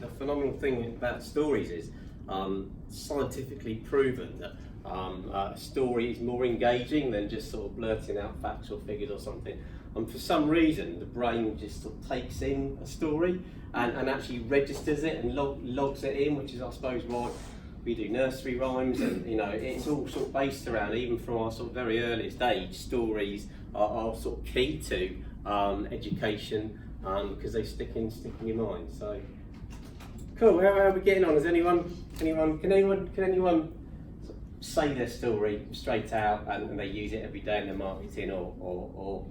the phenomenal thing about stories is scientifically proven that a story is more engaging than just sort of blurting out facts or figures or something. And for some reason, the brain just sort of takes in a story and actually registers it and logs it in, which is, I suppose, why we do nursery rhymes, and it's all sort of based around, even from our sort of very earliest age, stories are sort of key to education because they stick in your mind. So cool. How are we getting on? Can anyone say their story straight out and they use it every day in their marketing or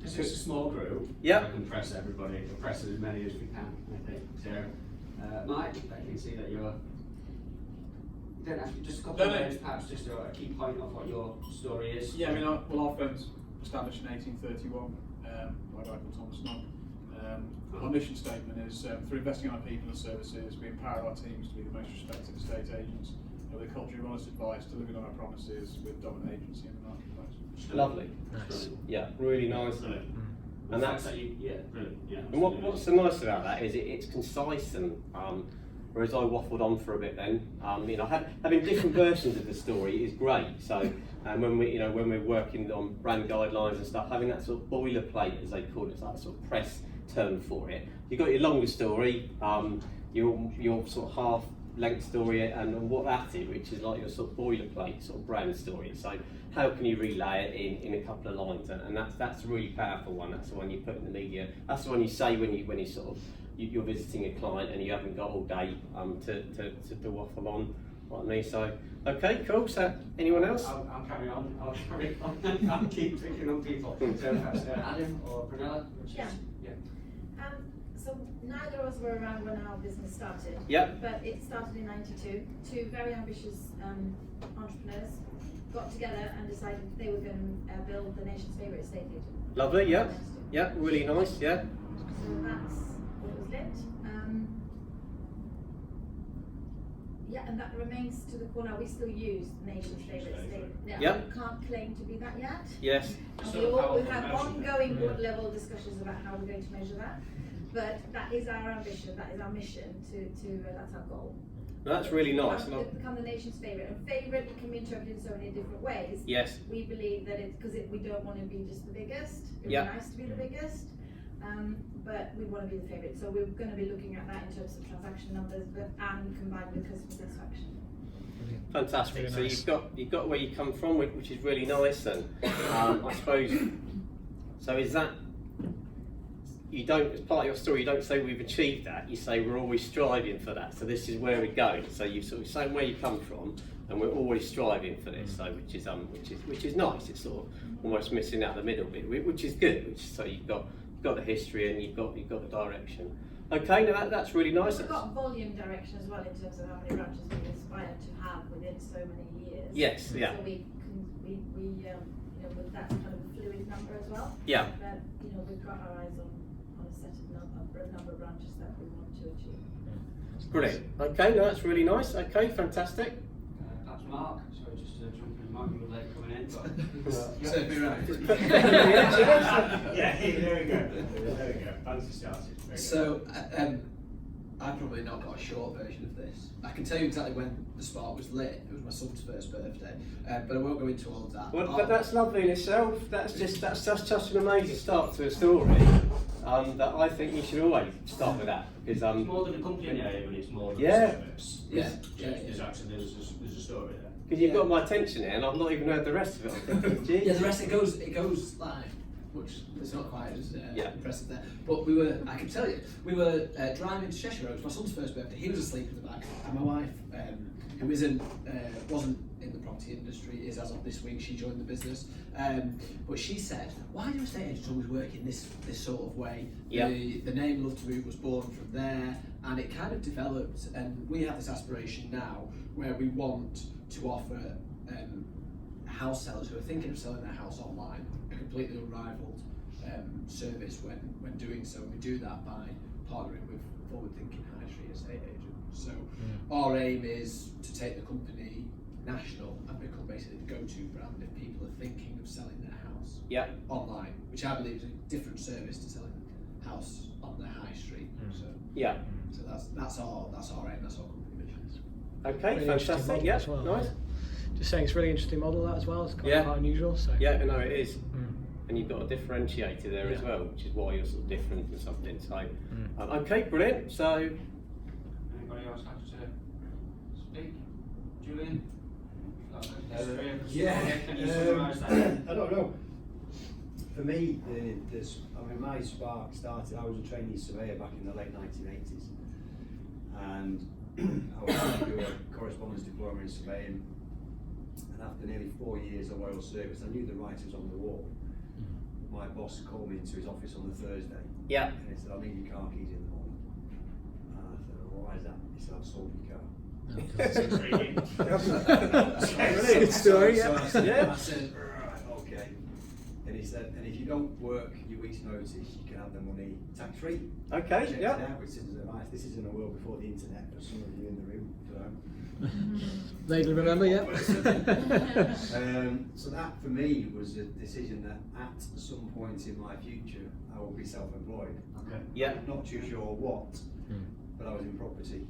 It's just a small group. Yeah. We can press everybody, press as many as we can, I think. So, Mike, I can see that you don't have to, just a couple of words, perhaps just a key point of what your story is. Yeah, I mean, our firm's established in 1831 by a guy called Thomas Nunn. Our mission statement is, through investing in our people and services, we empower our teams to be the most respected estate agents with a culture of honest advice, delivering on our promises with dominant agency in the marketplace. Lovely. Nice. Yeah, really nice. Brilliant. And that's brilliant. Yeah. And what's so nice about that is it's concise, and whereas I waffled on for a bit then, having different versions of the story is great. So when we're working on brand guidelines and stuff, having that sort of boilerplate, as they call it, it's like a sort of press term for it. You've got your longer story, your sort of half-length story, and what that is, which is like your sort of boilerplate sort of brand story. So how can you relay it in a couple of lines? And that's a really powerful one. That's the one you put in the media. That's the one you say when you sort of you're visiting a client and you haven't got all day to waffle on, like me. So okay, cool. So anyone else? I'll carry on. I'll keep picking on people. So perhaps Adam or Brunella. Yeah. So neither of us were around when our business started. Yep. But it started in '92. Two very ambitious entrepreneurs got together and decided they were going to build the nation's favourite estate agent. Lovely. Yeah. Yeah. Really nice. Yeah. So that's what it was lit. And that remains to the core now. We still use nation's favourite estate. Yeah. We can't claim to be that yet. Yes. And we've had ongoing board level discussions about how we're going to measure that. But that is our ambition, that is our mission, that's our goal. That's really nice. Become the nation's favourite. And favourite can be interpreted in so many different ways. Yes. We believe that it's because we don't want to be just the biggest. It would be nice to be the biggest, but we want to be the favourite. So we're going to be looking at that in terms of transaction numbers, and combined with customer satisfaction. Fantastic. Really so nice. you've got where you come from, which is really nice. And I suppose. So is that? You don't, as part of your story, you don't say we've achieved that. You say we're always striving for that. So this is where we're going. So you sort of say where you come from, and we're always striving for this. So which is nice. It's sort of almost missing out the middle bit, which is good. So you've got the history and you've got the direction. Okay, now that's really nice. We've got volume direction as well in terms of how many branches we aspire to have within so many years. Yes. Yeah. So we that's kind of a fluid number as well. Yeah. But we've got our eyes on a set of number of branches that we want to achieve. Brilliant. Okay, no, that's really nice. Okay, fantastic. Perhaps Mark. Sorry, just jumping in. Mark, you were late coming in, but Serve me right. yeah, there we go. Fancy started. So, I've probably not got a short version of this. I can tell you exactly when the spark was lit. It was my son's first birthday, but I won't go into all of that. Well, but that's lovely in itself. That's just such an amazing start to a story that I think you should always start with that because it's more than a company name, and it's more than Yeah. a service. There's actually there's a story there. because you've got my attention here and I've not even heard the rest of it. I'm thinking, geez. Yeah, the rest it goes live, which is not quite as impressive there. But I can tell you, we were driving to Cheshire. It was my son's first birthday. He was asleep in the back, and my wife, who wasn't in the property industry, is as of this week. She joined the business, but she said, "Why do estate agents always work in this sort of way?" Yeah. The name Love to Move was born from there, and it kind of developed. And we have this aspiration now where we want to offer house sellers who are thinking of selling their house online a completely unrivaled service when doing so. And we do that by partnering with forward-thinking high street estate agents. So our aim is to take the company national and become basically the go-to brand if people are thinking of selling their house online, which I believe is a different service to selling house on the high street. Yeah. So that's our aim. That's our company vision. Okay, Really interesting fantastic. model Yeah, as well, nice. Just saying, it's a really interesting model that as well. It's quite, Yeah. quite unusual. So Yeah, no, it is. Mm. And you've got a differentiator there as Yeah. well, which is why you're sort of different from something. So, Mm. Okay, brilliant. So, Anybody else like to speak? Julian? Can you Yeah, summarise that? I don't know. For me, my spark started, I was a trainee surveyor back in the late 1980s. And I was going to do a correspondence diploma in surveying. And after nearly 4 years of loyal service, I knew the writings on the wall. My boss called me into his office on the Thursday. yeah. And he said, I'll need your car keys in the morning. And I said, well, why is that? He said, I've sold your car. Good story, So yeah. I said, Yeah. I said, right, okay. And he said, and if you don't work your week's notice, you can have the money tax free. Okay, Checked it yeah. out with citizens advice. This is in a world before the internet, for some of you in the room. Vaguely remember, yeah. So that for me was a decision that at some point in my future I will be self-employed. Okay. Yeah. Not too sure what, but I was in property.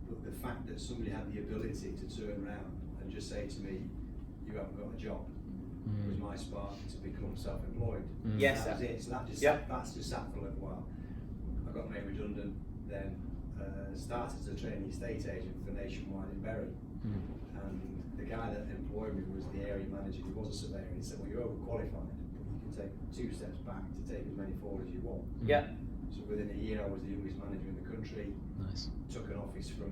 But the fact that somebody had the ability to turn around and just say to me, "You haven't got a job," was my spark to become self-employed. Yes. That was it. So that just Yeah. that's just sat for a little while. I got made redundant, then started as a trainee estate agent for Nationwide in Bury. And the guy that employed me was the area manager. He was a surveyor. He said, "Well, you're overqualified, but you can take 2 steps back to take as many forward as you want." Yeah. So within a year, I was the youngest manager in the country. Nice. Took an office from,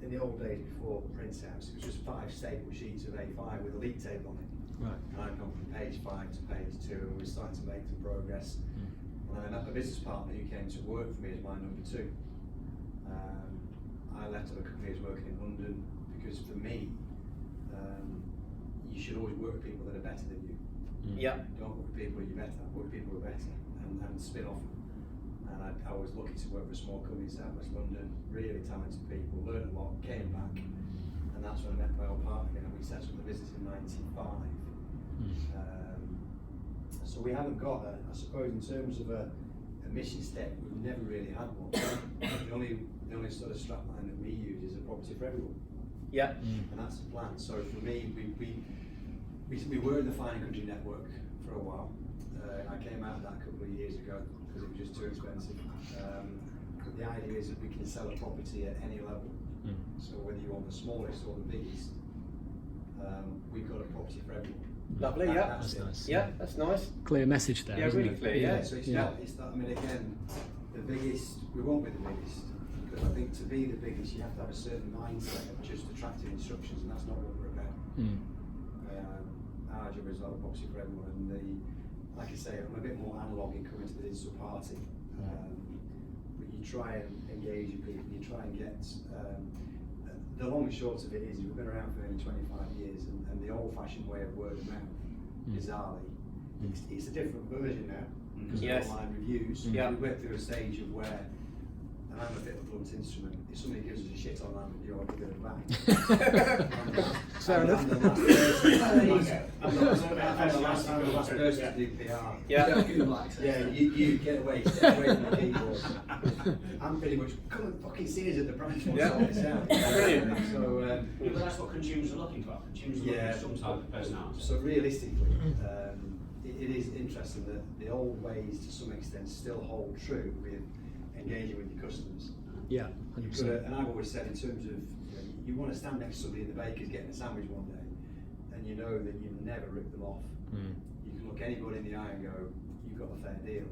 in the old days before Prince House, it was just 5 staple sheets of A5 with a league table on it. Right. And I'd gone from page 5 to page 2, and we were starting to make some progress. And I met a business partner who came to work for me as my number 2. I left on a couple of years working in London because for me, you should always work with people that are better than you. Yeah. Don't work with people you're better, work with people who are better and spin off. And I was lucky to work for a small company in South West London, really talented people, learned a lot, came back, and that's when I met my old partner again, and we set up the business in '95. So we haven't got I suppose in terms of a mission step, we've never really had one. the only sort of strapline that we use is a property for everyone. Yeah. And that's the plan. So for me, we were in the Fine and Country network for a while. I came out of that a couple of years ago because it was just too expensive. But the idea is that we can sell a property at any level. So whether you want the smallest or the biggest, we've got a property for everyone. Lovely, That- yeah. that's it. nice. Yeah, that's nice. Clear message there, Yeah, isn't really it? clear, yeah. So it's Yeah. not, I mean, again, the biggest, we won't be the biggest, because I think to be the biggest, you have to have a certain mindset of just attracting instructions, and that's not what we're about. Our job is like obviously for everyone, and like I say, I'm a bit more analog in coming to the digital party. But you try and engage with people, you try and get, the long and short of it is we've been around for nearly 25 years, and the old-fashioned way of word of mouth, bizarrely, it's a different version now, because Yes. of online reviews. Yeah. We went through a stage of where, and I'm a bit of a blunt instrument, if somebody gives us a shit online review, I'll give it a bang. Fair enough. I'm the last person to do PR. Yeah. Yeah, you get away, stay away from the keyboard. I'm pretty much, come and fucking see us at the branch, we'll Yeah. sort this out. Brilliant. So, But that's what consumers are looking for. Consumers are looking yeah, for some type of personality. so realistically, it is interesting that the old ways to some extent still hold true with engaging with your customers. Yeah, You've 100%. got to, and I've always said in terms of, you want to stand next to somebody in the baker's getting a sandwich one day, and you know that you've never ripped them off. You can look anybody in the eye and go, you've got a fair deal.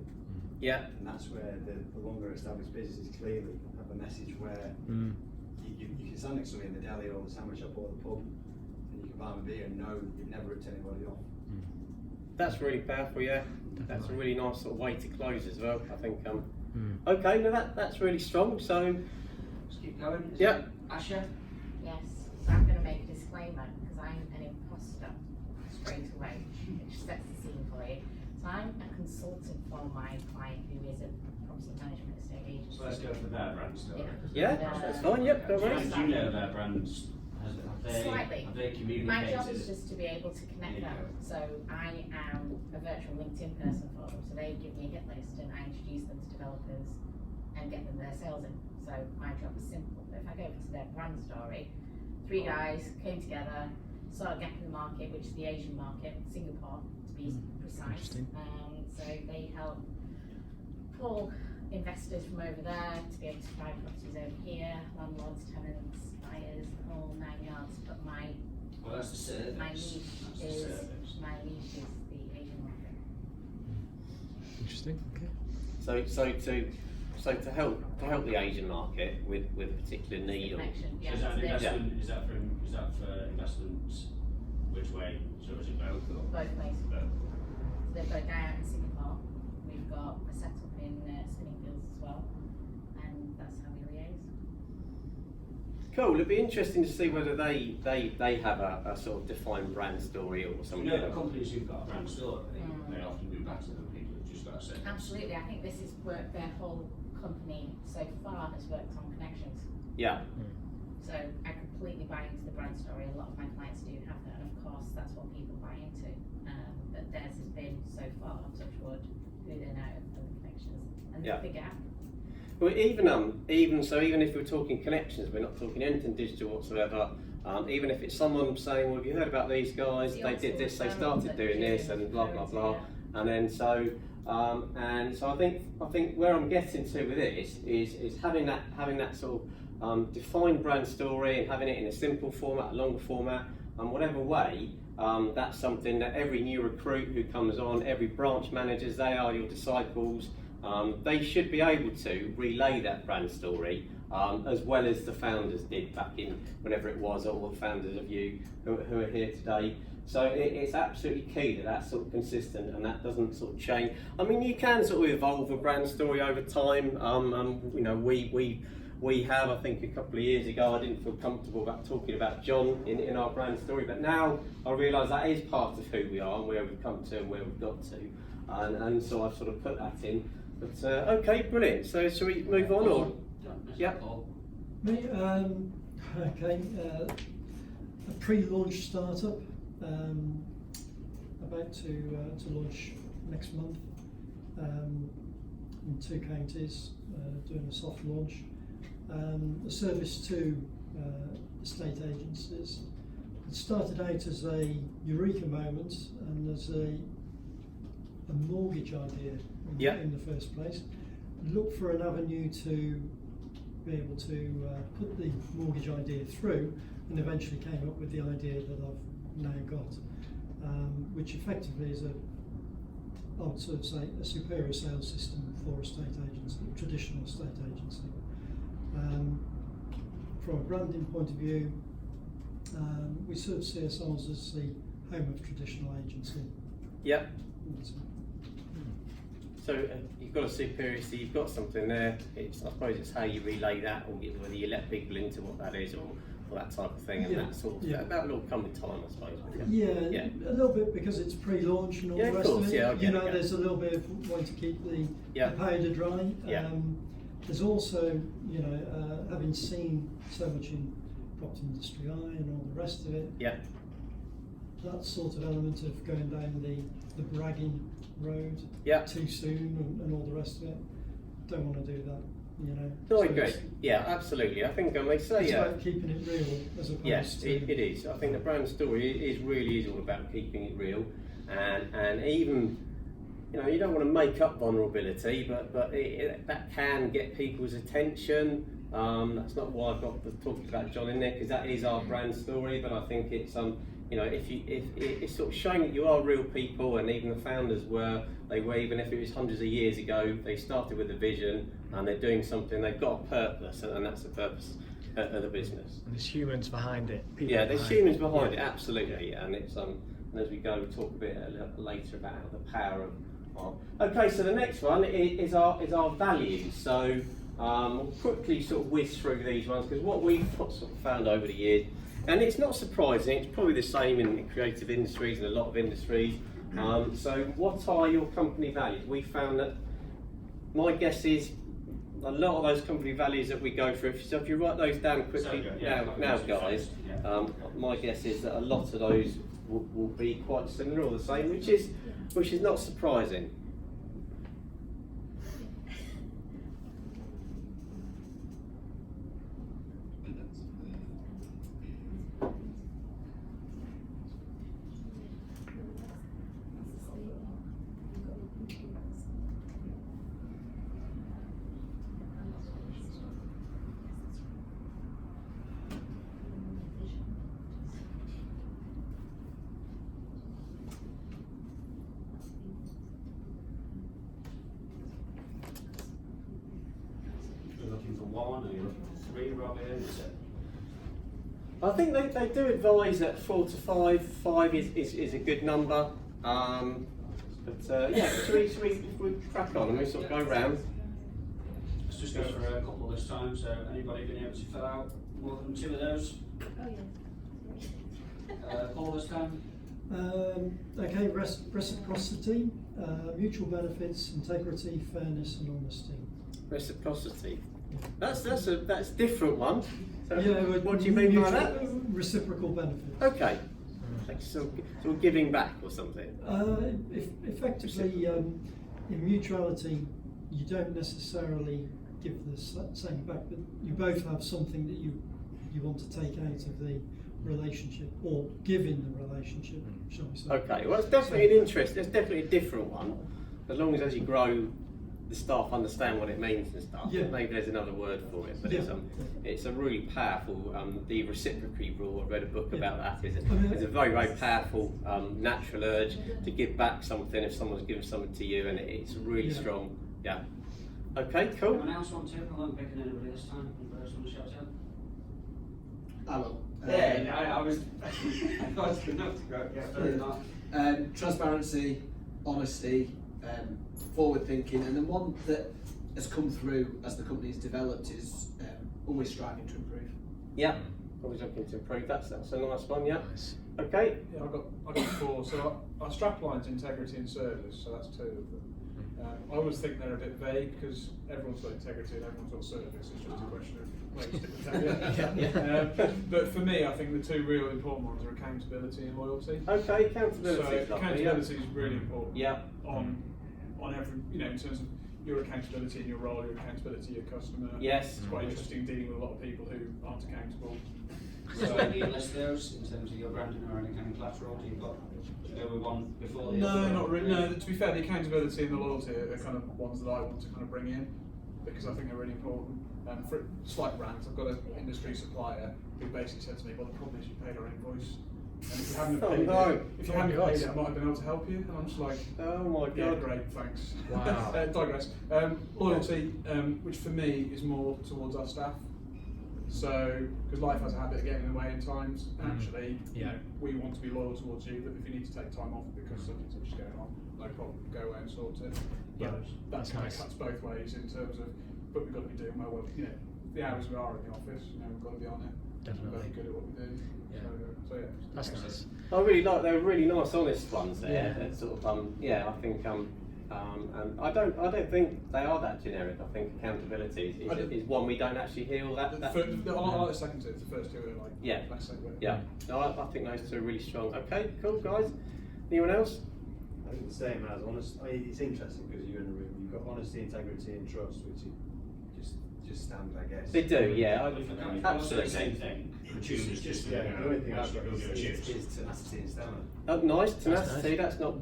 Yeah. And that's where the longer established businesses clearly have a message where you can stand next to somebody in the deli or the sandwich shop or the pub, and you can buy them a beer and know that you've never ripped anybody off. That's really powerful, yeah. That's a really nice sort of way to close as well, I think. Okay, no, that's really strong. So, Let's keep going. Is Yeah. it Asha? Yes, so I'm going to make a disclaimer because I'm an imposter straight away, which sets the scene for you. So I'm a consultant for my client who is a property management estate agent. So let's go for their brand still. yeah, that's fine, yep, don't worry. Do you know their brands? Have Slightly. Have they communicated? My job is just to be able to connect Yeah. them. So I am a virtual LinkedIn person for them. So they give me a hit list and I introduce them to developers and get them their sales in. So my job is simple. But if I go over to their brand story, 3 guys came together, saw a gap in the market, which is the Asian market, Singapore to be precise. Interesting. So they help pull investors from over there to be able to buy properties over here, landlords, tenants, buyers, the whole 9 yards. But my Well, that's the service. my niche That's the is service. the Asian market. Interesting. Okay. So to help the Asian market with a particular need or Connection, So yeah. is that an so they're investment? Is that for investments? Which way? So is it both or? both places. Both. So they've got a guy out in Singapore. We've got a setup in Spinningfields as well, and that's how we liaise. Cool. It'd be interesting to see whether they have a sort of defined brand story or You something. know, the companies who've got a brand store, Mm. they often do better than people who've just got a set. Absolutely, I think this is work. Their whole company so far has worked on connections. Yeah. So I completely buy into the brand story. A lot of my clients do have that, and of course that's what people buy into. But theirs has been so far, touch wood, who they know and the connections and Yeah. the gap. Well, even if we're talking connections, we're not talking anything digital whatsoever. Even if it's someone saying, "Well, have you heard about these guys? The They old did this, school they firm started that doing this, Jim and blah blah referred to, blah," yeah. and then so I think where I'm getting to with this is having that sort of defined brand story and having it in a simple format, a longer format, and whatever way. That's something that every new recruit who comes on, every branch managers, they are your disciples. They should be able to relay that brand story as well as the founders did back in whenever it was, or the founders of you who are here today. So it's absolutely key that that's sort of consistent and that doesn't sort of change. I mean, you can sort of evolve a brand story over time. You know, we have, I think a couple of years ago, I didn't feel comfortable about talking about John in our brand story, but now I realise that is part of who we are and where we've come to and where we've got to. And so I've sort of put that in. But okay, brilliant. So shall we move on or? Yeah. Me, okay, a pre-launch startup, about to launch next month in 2 counties, doing a soft launch. A service to estate agencies. It started out as a eureka moment and as a mortgage idea in the first place. Look for an avenue to be able to put the mortgage idea through, and eventually came up with the idea that I've now got, which effectively is I would sort of say a superior sales system for estate agency, traditional estate agency. From a branding point of view, we sort of see ourselves as the home of traditional agency. Yeah. So you've got a superiority, you've got something there. I suppose it's how you relay that, or whether you let people into what that is, or that type of thing, and that sort of that will all come with time, I suppose. Yeah, a little bit because it's pre-launch and all the rest of it. There's a little bit of wanting to keep the powder dry. There's also, having seen so much in Property Industry Eye and all the rest of it. Yeah. That sort of element of going down the bragging road too soon and all the rest of it. Don't want to do that, No, So I agree. Yeah, absolutely. I think they say it's about keeping it real as opposed yes, to... it is. I think the brand story is all about keeping it real, and even you don't want to make up vulnerability, but that can get people's attention. That's not why I've got talking about John in there, because that is our brand story. But I think it's if it's sort of showing that you are real people, and even the founders were even if it was hundreds of years ago, they started with a vision and they're doing something. They've got a purpose, and that's the purpose of the business. And there's humans behind it. There's humans behind it, absolutely. And it's and as we go, we'll talk a bit later about the power of. Okay, so the next one is our values. So we'll quickly sort of whiz through these ones, because what we've sort of found over the years, and it's not surprising, it's probably the same in creative industries and a lot of industries. So what are your company values? We found that, my guess is a lot of those company values that we go through, so if you write those down quickly now guys, my guess is that a lot of those will be quite similar or the same, which is not surprising. You're looking for one, or you're looking for three, Robin? Is it? I think they do advise at 4 to 5. 5 is a good number. Yeah, should we crack on and we sort of go round? Let's just go for a couple this time. So anybody been able to fill out more than 2 of those? Oh, yeah. Paul this time? Okay, reciprocity, mutual benefits, integrity, fairness and honesty. Reciprocity. That's a different one. So But what do you mean by mutual- that? Reciprocal benefits. Okay. Like sort of giving back or something. Effectively, in mutuality, you don't necessarily give the same back, but you both have something that you want to take out of the relationship or give in the relationship, shall we say. Okay, well it's definitely an interest, it's definitely a different one. As long as you grow, the staff understand what it means and stuff. Yeah. Maybe there's another word for it, but Yeah. it's a really powerful, the reciprocity rule, I read a book Yeah. about that, I mean, it's a very, very powerful natural urge to give back something if someone's given something to you, and it's really Yeah. strong, yeah. Okay, cool. Anyone else want to? I won't pick anybody this time. Anybody else want to shout out? I will. I was. I was going to have to go. Yeah, fair enough. Transparency, honesty, forward thinking, and then one that has come through as the company's developed is always striving to improve. Yeah, always looking to improve, that's a nice one, yeah. Nice. Okay, Yeah, I got 4. So our strapline's integrity and service, so that's 2 of them. I always think they're a bit vague because everyone's got integrity and everyone's got service. It's just a question of where you stick with that. But for me, I think the 2 real important ones are accountability and loyalty. okay, accountability. So is lovely, accountability is really important. Yeah. On every, in terms of your accountability in your role, your accountability to your customer. Yes. It's quite interesting dealing with a lot of people who aren't accountable. So do you list those in terms of your branding or any kind of collateral? Do you go with one before the No, other? not really. No, to be fair, the accountability and the loyalty are kind of ones that I want to kind of bring in because I think they're really important. For slight rant, I've got an industry supplier who basically said to me, "Well, the problem is you paid our invoice, and if you hadn't have paid it, if you hadn't paid it, I might have been able to help you." And I'm just like, Oh my "Yeah, god. great, thanks." Wow. Digress. Loyalty, which for me is more towards our staff. So, because life has a habit of getting in the way in times, actually, Yeah. we want to be loyal towards you, but if you need to take time off because something's just going on, no problem, go away and sort it. Yeah, But that's that kind nice. of cuts both ways in terms of, but we've got to be doing well, the hours we are in the office, we've got to be on it. Definitely. We're very good at what we do. Yeah. So yeah. That's nice. I really like, they're really nice, honest ones there. Yeah. They're sort of, yeah, I think, and I don't think they are that generic. I think accountability is one we don't actually hear all that. I like the second 2, the first 2 are like, Yeah. less so, but Yeah, no, I think those 2 are really strong. Okay, cool, guys. Anyone else? I think the same as honest. I mean, it's interesting because you're in a room. You've got honesty, integrity, and trust, which is just standard, I guess. They do, yeah. Absolutely. Absolutely. thing. It's just the only thing I've got is tenacity and stamina. Oh, nice, That's tenacity. nice. That's not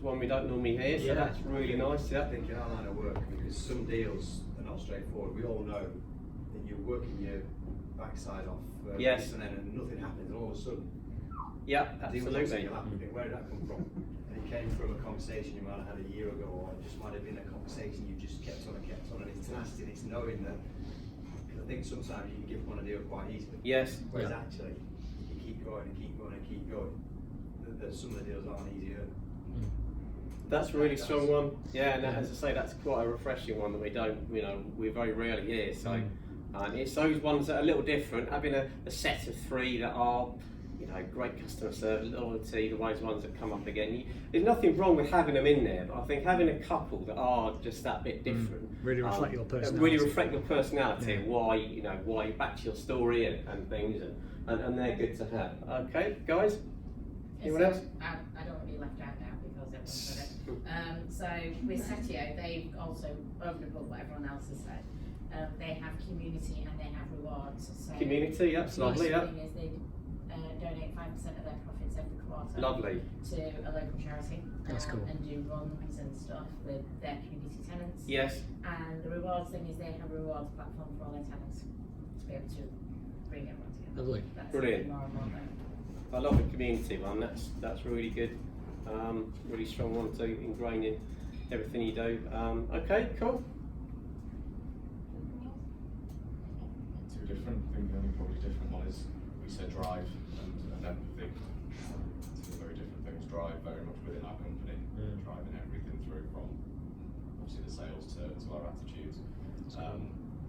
one we don't normally hear, so Yeah. that's really nice. Yeah. I think in our line of work, because some deals are not straightforward. We all know that you're working your backside off, Yes. and then nothing happens, and all of a sudden, Yeah, deal with absolutely. something will happen. You think, where did that come from? And it came from a conversation you might have had a year ago, or it just might have been a conversation you just kept on, and it's tenacity, and it's knowing that. Because I think sometimes you can give up on a deal quite easily. Yes. Whereas Yeah. actually, you keep going and keep going and keep going. That some of the deals aren't easier. That's a really strong one. Yeah, and as I say, that's quite a refreshing one that we don't, we very rarely hear. So, and it's those ones that are a little different. Having a set of 3 that are, great customer service, loyalty, the ones that come up again. There's nothing wrong with having them in there, but I think having a couple that are just that bit different Really reflect your Really personality. reflect your personality, Yeah. and why, you know, why you back to your story and things, and they're good to have. Okay, guys? Anyone So, else? I don't want to be left out now because everyone's said it. So with Setio, they've also, over and above what everyone else has said, they have community and they have rewards. So Community, that's lovely, yeah. The thing is they donate 5% of their profits every quarter Lovely. to a local charity. That's cool. And do runs and stuff with their community tenants. Yes. And the rewards thing is they have a rewards platform for all their tenants to be able to bring everyone together. Lovely. That's Brilliant. more and more going. I love the community one. That's really good. Really strong one to ingrain in everything you do. Okay, cool. Two different. I think the only probably different one is we said drive and empathy. Two very different things. Drive very much within our company, driving everything through from obviously the sales to our attitudes.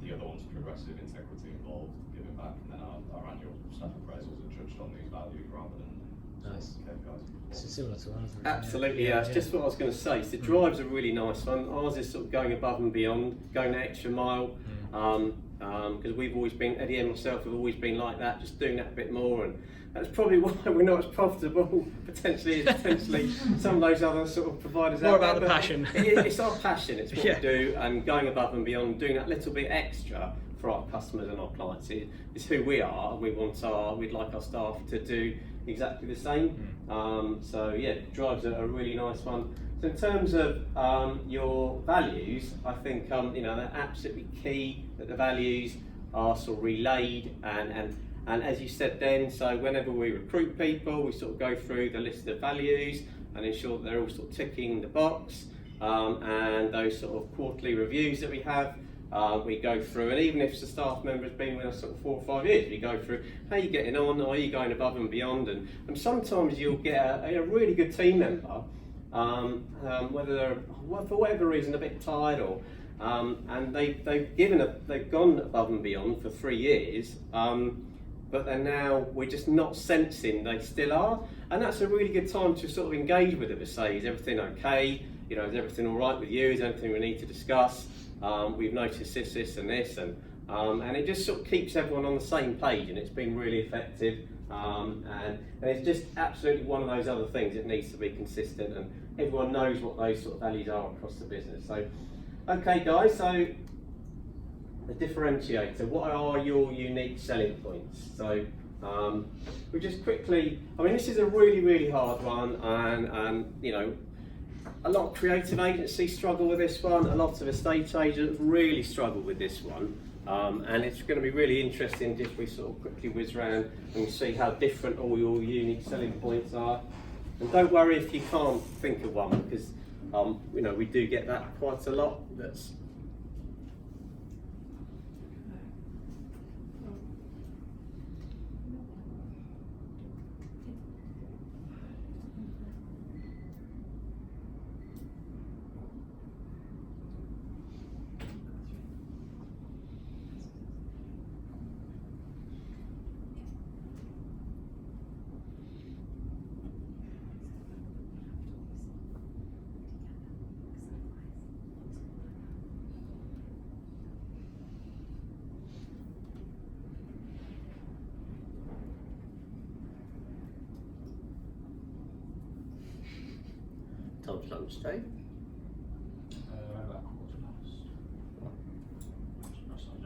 The other one's progressive, integrity involved, giving back, and then our annual staff appraisals are judged on these values rather than Nice. KPIs. It's similar to ours. really. Absolutely, yeah. It's just what I was going to say. So drive's a really nice one. Ours is sort of going above and beyond, going the extra mile. Because we've always been, Eddie and myself have always been like that, just doing that a bit more, and that's probably why we're not as profitable potentially some of those other sort of providers More out about there. the passion. It's our passion. It's what Yeah. we do, and going above and beyond, doing that little bit extra for our customers and our clients is who we are. And we'd like our staff to do exactly the same. So yeah, drive's a really nice one. So in terms of your values, I think they're absolutely key that the values are sort of relayed and as you said then, so whenever we recruit people, we sort of go through the list of values and ensure that they're all sort of ticking the box. And those sort of quarterly reviews that we have, we go through, and even if the staff member has been with us sort of 4 or 5 years, we go through how are you getting on, are you going above and beyond, and sometimes you'll get a really good team member, whether they're for whatever reason a bit tired or and they've gone above and beyond for 3 years, but then now we're just not sensing they still are, and that's a really good time to sort of engage with them to say, is everything okay? You know, is everything all right with you? Is there anything we need to discuss? We've noticed this and this, and it just sort of keeps everyone on the same page, and it's been really effective. And it's just absolutely one of those other things that needs to be consistent, and everyone knows what those sort of values are across the business. So, okay, guys. So, the differentiator. What are your unique selling points? So, we just quickly. I mean, this is a really hard one, and you know. A lot of creative agencies struggle with this one, a lot of estate agents really struggle with this one, and it's going to be really interesting if we sort of quickly whiz around and see how different all your unique selling points are. And don't worry if you can't think of one, because we do get that quite a lot. Tom's lunchtime. About 1:15.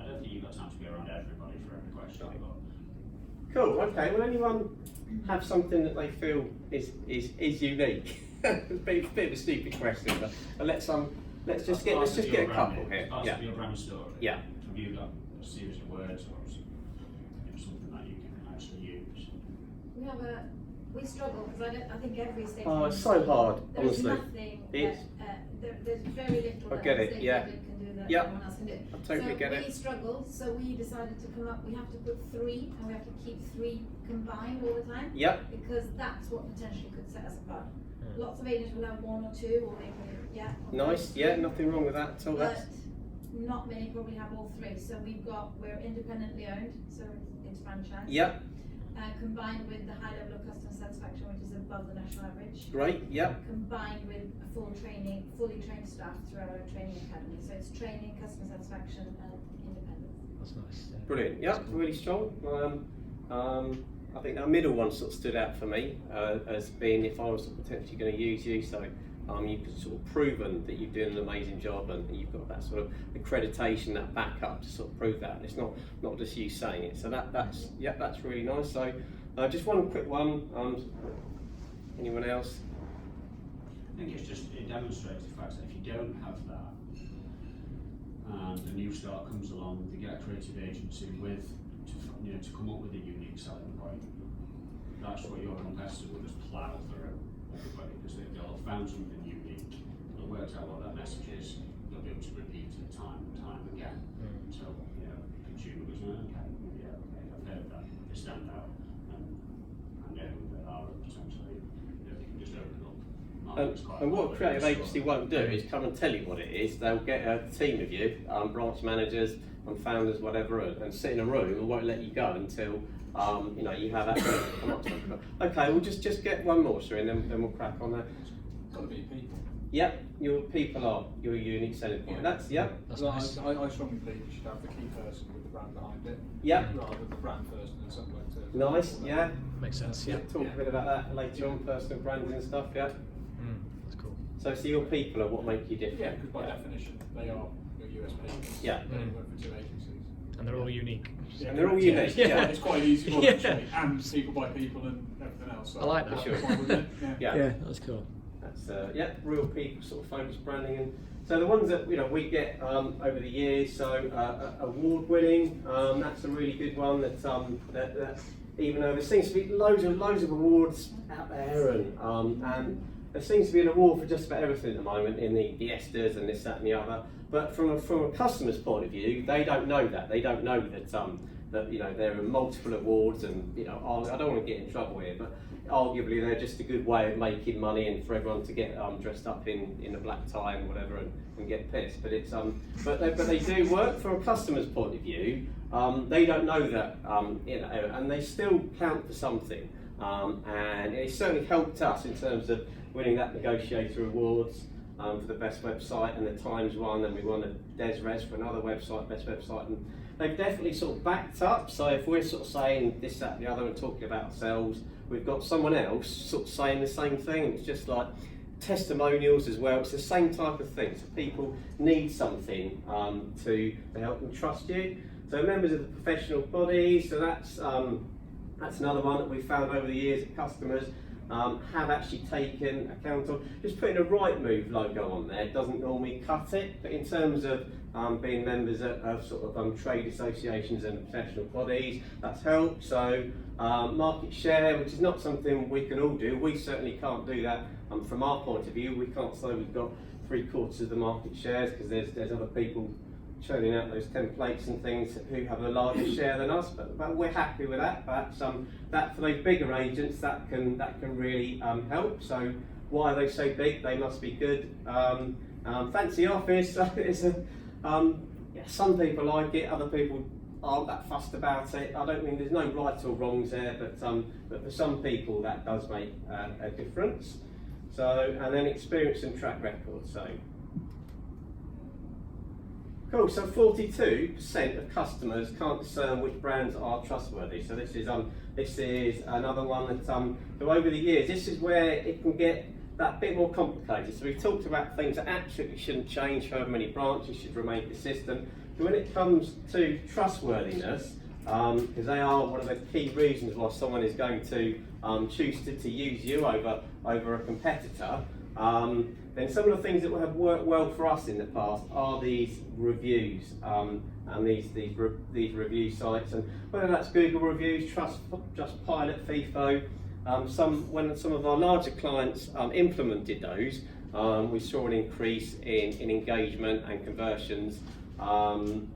I don't think you've got time to be around everybody for every question. But Cool. Okay. Will anyone have something that they feel is unique? It's a bit of a stupid question, but let's just get a couple here. Parts of your brand story. Yeah. Have you got a series of words or something that you can actually use? We struggle because I think every estate Oh, agent- it's so hard, There's honestly. nothing It's- there's very little I that get an it, estate yeah. agent can do that Yeah. everyone else can do. I totally so get it. we struggled, so we decided to come up, we have to put 3 and we have to keep 3 combined all the time. Yep. Because that's what potentially could set us apart. Lots of agents will have 1 or 2 or maybe, yeah. or Nice. 3. Yeah. Nothing wrong with that at all. But That's not many probably have all 3. So we're independently owned, so it's franchise. yep. combined with the high level of customer satisfaction, which is above the national average. Great, yep. Combined with a fully trained staff through our training academy. So it's training, customer satisfaction, and independence. That's nice. Yeah. Brilliant, yep, really strong. I think that middle one sort of stood out for me as being if I was potentially going to use you. So you've sort of proven that you're doing an amazing job, and you've got that sort of accreditation, that backup to sort of prove that. And it's not just you saying it. So that's really nice. So just one quick one. Anyone else? I think it demonstrates the fact that if you don't have that, and a new start comes along, they get a creative agency to come up with a unique selling point. That's what your competitor will just plough through everybody, because they'll have found something unique. They'll work out what that message is. They'll be able to repeat it time and time again. So the consumer goes, okay, I've heard that. They stand out, and know that are potentially they can just open up. And what a creative agency won't do is come and tell you what it is. They'll get a team of you, branch managers and founders, whatever, and sit in a room and won't let you go until you have that come up to them. Okay, we'll just get one more, sir, and then we'll crack on that. It's got to be people. Yep, your people are your unique selling point. That's That's nice. I strongly believe you should have the key person with the brand behind it. Yep. Rather than the brand first and then something like to. Nice, yeah. Makes sense. Yeah, talk a bit about that later on, personal branding and stuff, yeah. That's cool. So your people are what make you different. Yeah, because by definition they are your USP. Yeah. They work for two agencies. And they're all unique. Yeah, And they're all unique. Yeah, it's quite easy one Yeah. actually, and people by people and everything else. So I like that. Sure. fine with it, yeah. Yeah. That's cool. That's real people sort of focused branding. And so the ones that we get over the years, so award winning, that's a really good one. That even though there seems to be loads of awards out there, and there seems to be an award for just about everything at the moment in the ESTAs and this, that, and the other. But from a customer's point of view, they don't know that. They don't know that there are multiple awards, and I don't want to get in trouble here, but arguably they're just a good way of making money and for everyone to get dressed up in a black tie and whatever and get pissed. But it's but they do work from a customer's point of view. They don't know that and they still count for something. And it certainly helped us in terms of winning that Negotiator Awards for the best website, and the Times one, and we won a DesRes for another website, best website, and they've definitely sort of backed up. So if we're sort of saying this, that, and the other and talking about ourselves, we've got someone else sort of saying the same thing, and it's just like testimonials as well. It's the same type of thing. So people need something to help them trust you. So members of the professional body, so that's another one that we've found over the years that customers have actually taken account of. Just putting a Rightmove logo on there doesn't normally cut it, but in terms of being members of sort of trade associations and professional bodies, that's helped. So market share, which is not something we can all do. We certainly can't do that from our point of view. We can't say we've got 3/4 of the market shares, because there's other people churning out those templates and things who have a larger share than us, but we're happy with that. But that for those bigger agents, that can really help. So why are they so big? They must be good. Fancy office. Some people like it, other people aren't that fussed about it. I don't mean there's no right or wrongs there, but for some people that does make a difference. So, and then experience and track record. So. Cool, so 42% of customers can't discern which brands are trustworthy. So this is another one that over the years, this is where it can get that bit more complicated. So we've talked about things that absolutely shouldn't change, however many branches should remain consistent. But when it comes to trustworthiness, because they are one of the key reasons why someone is going to choose to use you over a competitor, then some of the things that have worked well for us in the past are these reviews and these review sites, and whether that's Google reviews, Trustpilot, FIFO. When some of our larger clients implemented those, we saw an increase in engagement and conversions on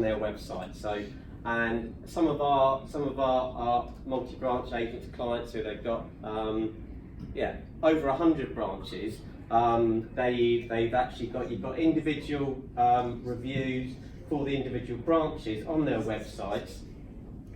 their website. So, and some of our multi-branch agents clients who they've got over 100 branches. They've actually you've got individual reviews for the individual branches on their websites,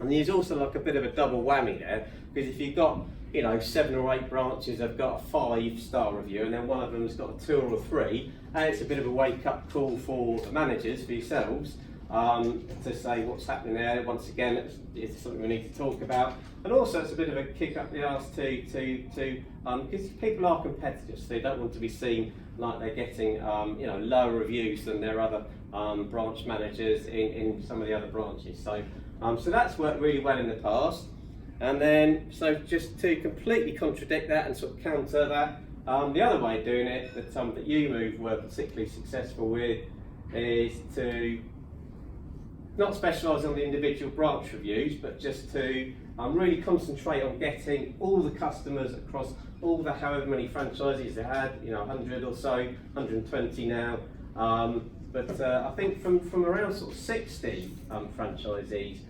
And there's also like a bit of a double whammy there, because if you've got, you know, 7 or 8 branches have got a 5-star review, and then one of them's got a 2 or a 3, and it's a bit of a wake-up call for managers, for yourselves, to say what's happening there. Once again, it's something we need to talk about, and also it's a bit of a kick up the arse because people are competitors. They don't want to be seen like they're getting you know, lower reviews than their other branch managers in some of the other branches. So so that's worked really well in the past. And then, so just to completely contradict that and sort of counter that, the other way of doing it that YouMove were particularly successful with is to not specialise on the individual branch reviews, but just to really concentrate on getting all the customers across all the however many franchises they had, you know, 100 or so, 120 now. But I think from around sort of 60 franchisees,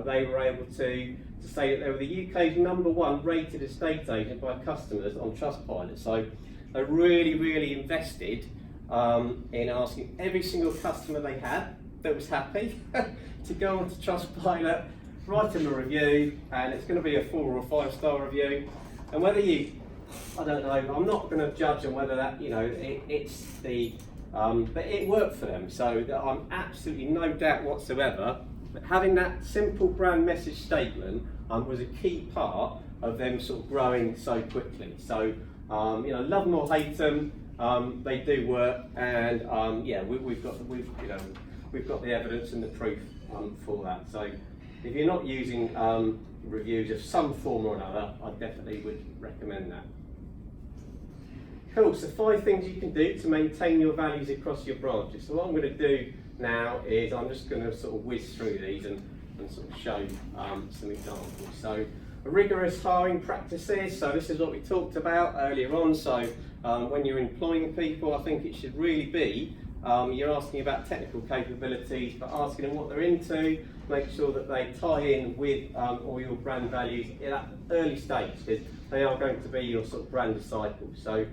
they were able to say that they were the UK's #1 rated estate agent by customers on Trustpilot. So they really invested in asking every single customer they had that was happy to go onto Trustpilot, write them a review, and it's going to be a 4 or 5-star review. And whether you, I don't know, I'm not going to judge on whether that, you know, it's the, but it worked for them. So I'm absolutely no doubt whatsoever that having that simple brand message statement was a key part of them sort of growing so quickly. So, you know, love them or hate them, they do work, and yeah, we've got the evidence and the proof for that. So if you're not using reviews of some form or another, I definitely would recommend that. Cool, so 5 things you can do to maintain your values across your branches. So what I'm going to do now is I'm just going to sort of whiz through these and sort of show some examples. So rigorous hiring practices, so this is what we talked about earlier on. So when you're employing people, I think it should really be you're asking about technical capabilities, but asking them what they're into, make sure that they tie in with all your brand values in that early stage, because they are going to be your sort of brand disciples. So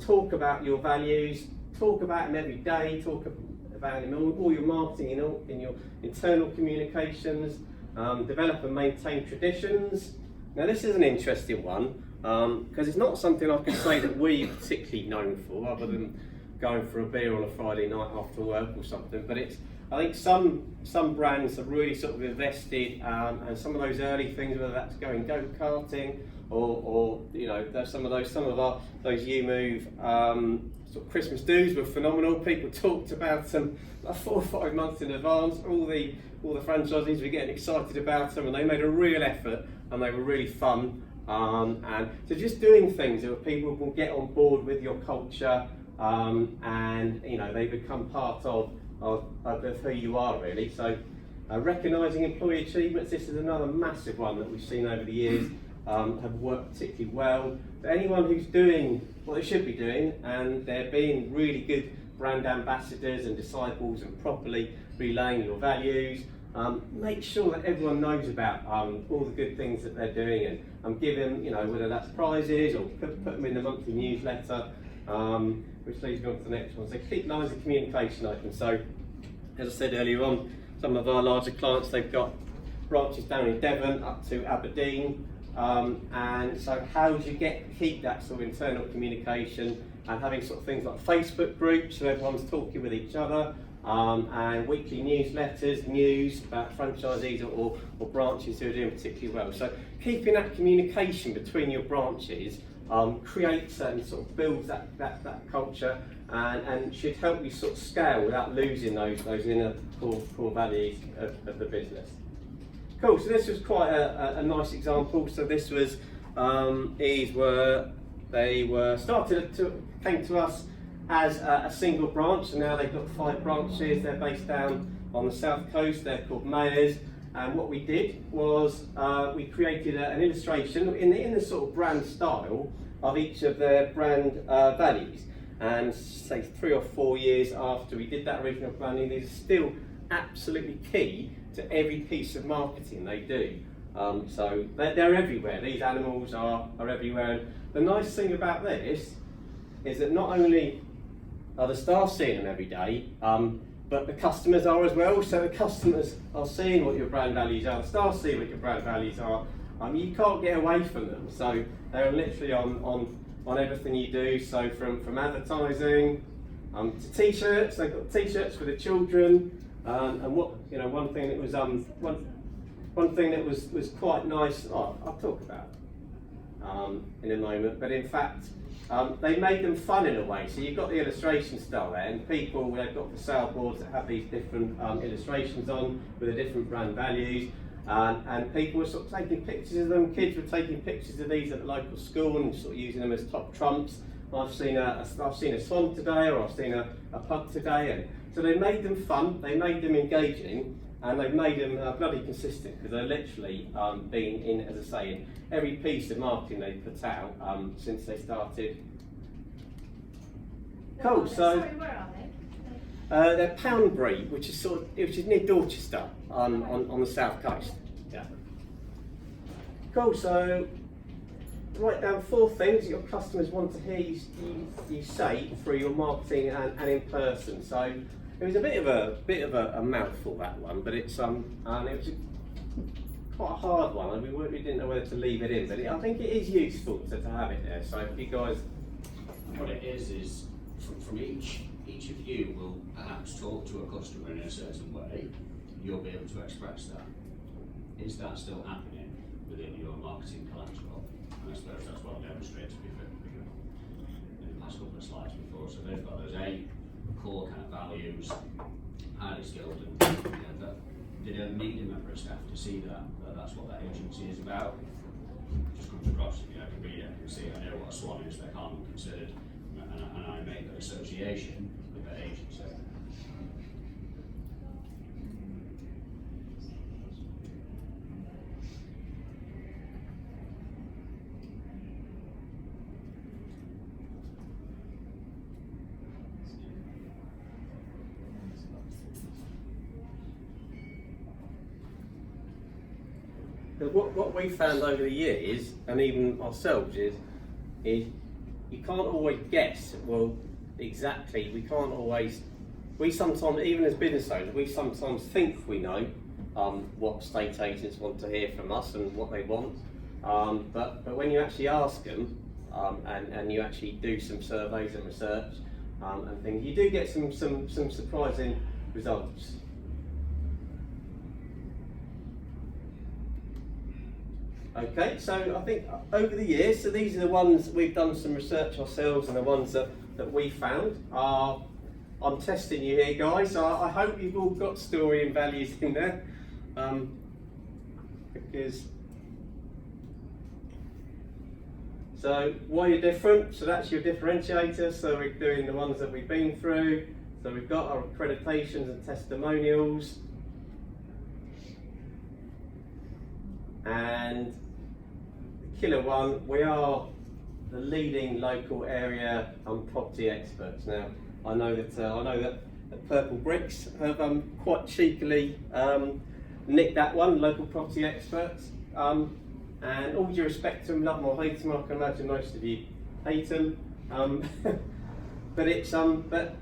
talk about your values, talk about them every day, talk about them in all your marketing, in your internal communications, develop and maintain traditions. Now this is an interesting one, because it's not something I can say that we're particularly known for, other than going for a beer on a Friday night after work or something. But it's, I think some brands have really sort of invested, and some of those early things, whether that's going go-karting or you know, some of those YouMove sort of Christmas do's were phenomenal. People talked about them like 4 or 5 months in advance. All the franchisees were getting excited about them, and they made a real effort, and they were really fun. And so just doing things that people will get on board with your culture, and you know, they become part of who you are really. So recognising employee achievements, this is another massive one that we've seen over the years, have worked particularly well. But anyone who's doing what they should be doing, and they're being really good brand ambassadors and disciples and properly relaying your values, make sure that everyone knows about all the good things that they're doing, and give them, you know, whether that's prizes or put them in the monthly newsletter, which leads me on to the next one. So keep lines of communication open. So as I said earlier on, some of our larger clients, they've got branches down in Devon up to Aberdeen, and so how do you keep that sort of internal communication, and having sort of things like Facebook groups so everyone's talking with each other, and weekly newsletters, news about franchisees or branches who are doing particularly well. So keeping that communication between your branches creates and sort of builds that culture, and should help you sort of scale without losing those inner core values of the business. Cool, so this was quite a nice example. So this was, came to us as a single branch, and now they've got 5 branches. They're based down on the south coast. They're called Mayors. And what we did was we created an illustration in the sort of brand style of each of their brand values. And say 3 or 4 years after we did that original branding, these are still absolutely key to every piece of marketing they do. So they're everywhere. These animals are everywhere. And the nice thing about this is that not only are the staff seeing them every day, but the customers are as well. So the customers are seeing what your brand values are, staff see what your brand values are. You can't get away from them. So they're literally on everything you do. So from advertising to t-shirts, they've got t-shirts for the children. And what one thing that was one thing that was quite nice. I'll talk about in a moment. But in fact, they made them fun in a way. So you've got the illustration style there, and they've got for sale boards that have these different illustrations on with the different brand values. And people were sort of taking pictures of them. Kids were taking pictures of these at the local school and sort of using them as top trumps. I've seen a swan today, or I've seen a pug today, and so they made them fun, they made them engaging, and they've made them bloody consistent, because they're literally been in, as I say, in every piece of marketing they've put out since they started. Cool. So Sorry, where are they? they're Poundbury, which is near Dorchester on the south coast. Yeah. Cool. So write down 4 things that your customers want to hear you say through your marketing and in person. So it was a bit of a mouthful, that one, but it's and it was quite a hard one. I mean, we didn't know whether to leave it in, but I think it is useful to have it there. So if you guys, What it is from each of you will perhaps talk to a customer in a certain way. You'll be able to express that. Is that still happening within your marketing collateral? And I suppose that's what I demonstrated in the past couple of slides before. So they've got those 8 core kind of values, highly skilled, and that they don't need a member of staff to see that that's what that agency is about. It just comes across, I can read it, I can see, I know what a swan is, they're calm and considered, and I make that association with that agency. what we found over the years, and even ourselves, is you can't always guess. Well, exactly, we can't always. We sometimes, even as business owners, we sometimes think we know what estate agents want to hear from us and what they want. But when you actually ask them and you actually do some surveys and research and things, you do get some surprising results. Okay, so I think over the years, so these are the ones we've done some research ourselves, and the ones that we found are. I'm testing you here, guys. So I hope you've all got story and values in there, because. So why you're different? So that's your differentiator. So we're doing the ones that we've been through. So we've got our accreditations and testimonials, and the killer one. We are the leading local area property experts. Now I know that Purple Bricks have quite cheekily nicked that one, local property experts. And all due respect to them, love them or hate them, I can imagine most of you hate them. But it's but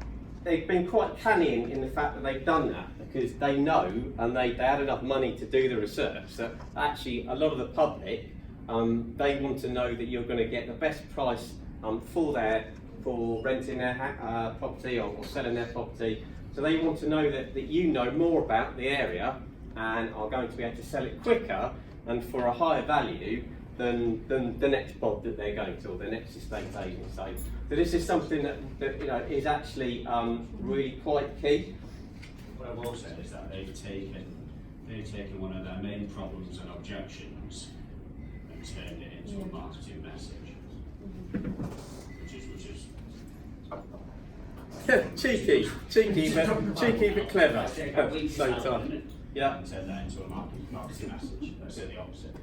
they've been quite canny in the fact that they've done that, because they know and they had enough money to do the research that actually a lot of the public they want to know that you're going to get the best price for renting their property or selling their property. So they want to know that you know more about the area and are going to be able to sell it quicker and for a higher value than the next pod that they're going to, or the next estate agent. So this is something that is actually really quite key. What I will say is that they've taken one of their main problems and objections and turned it into a marketing message, which is cheeky but clever at the same time. time. Yeah. And turn that into a marketing message. That's the opposite.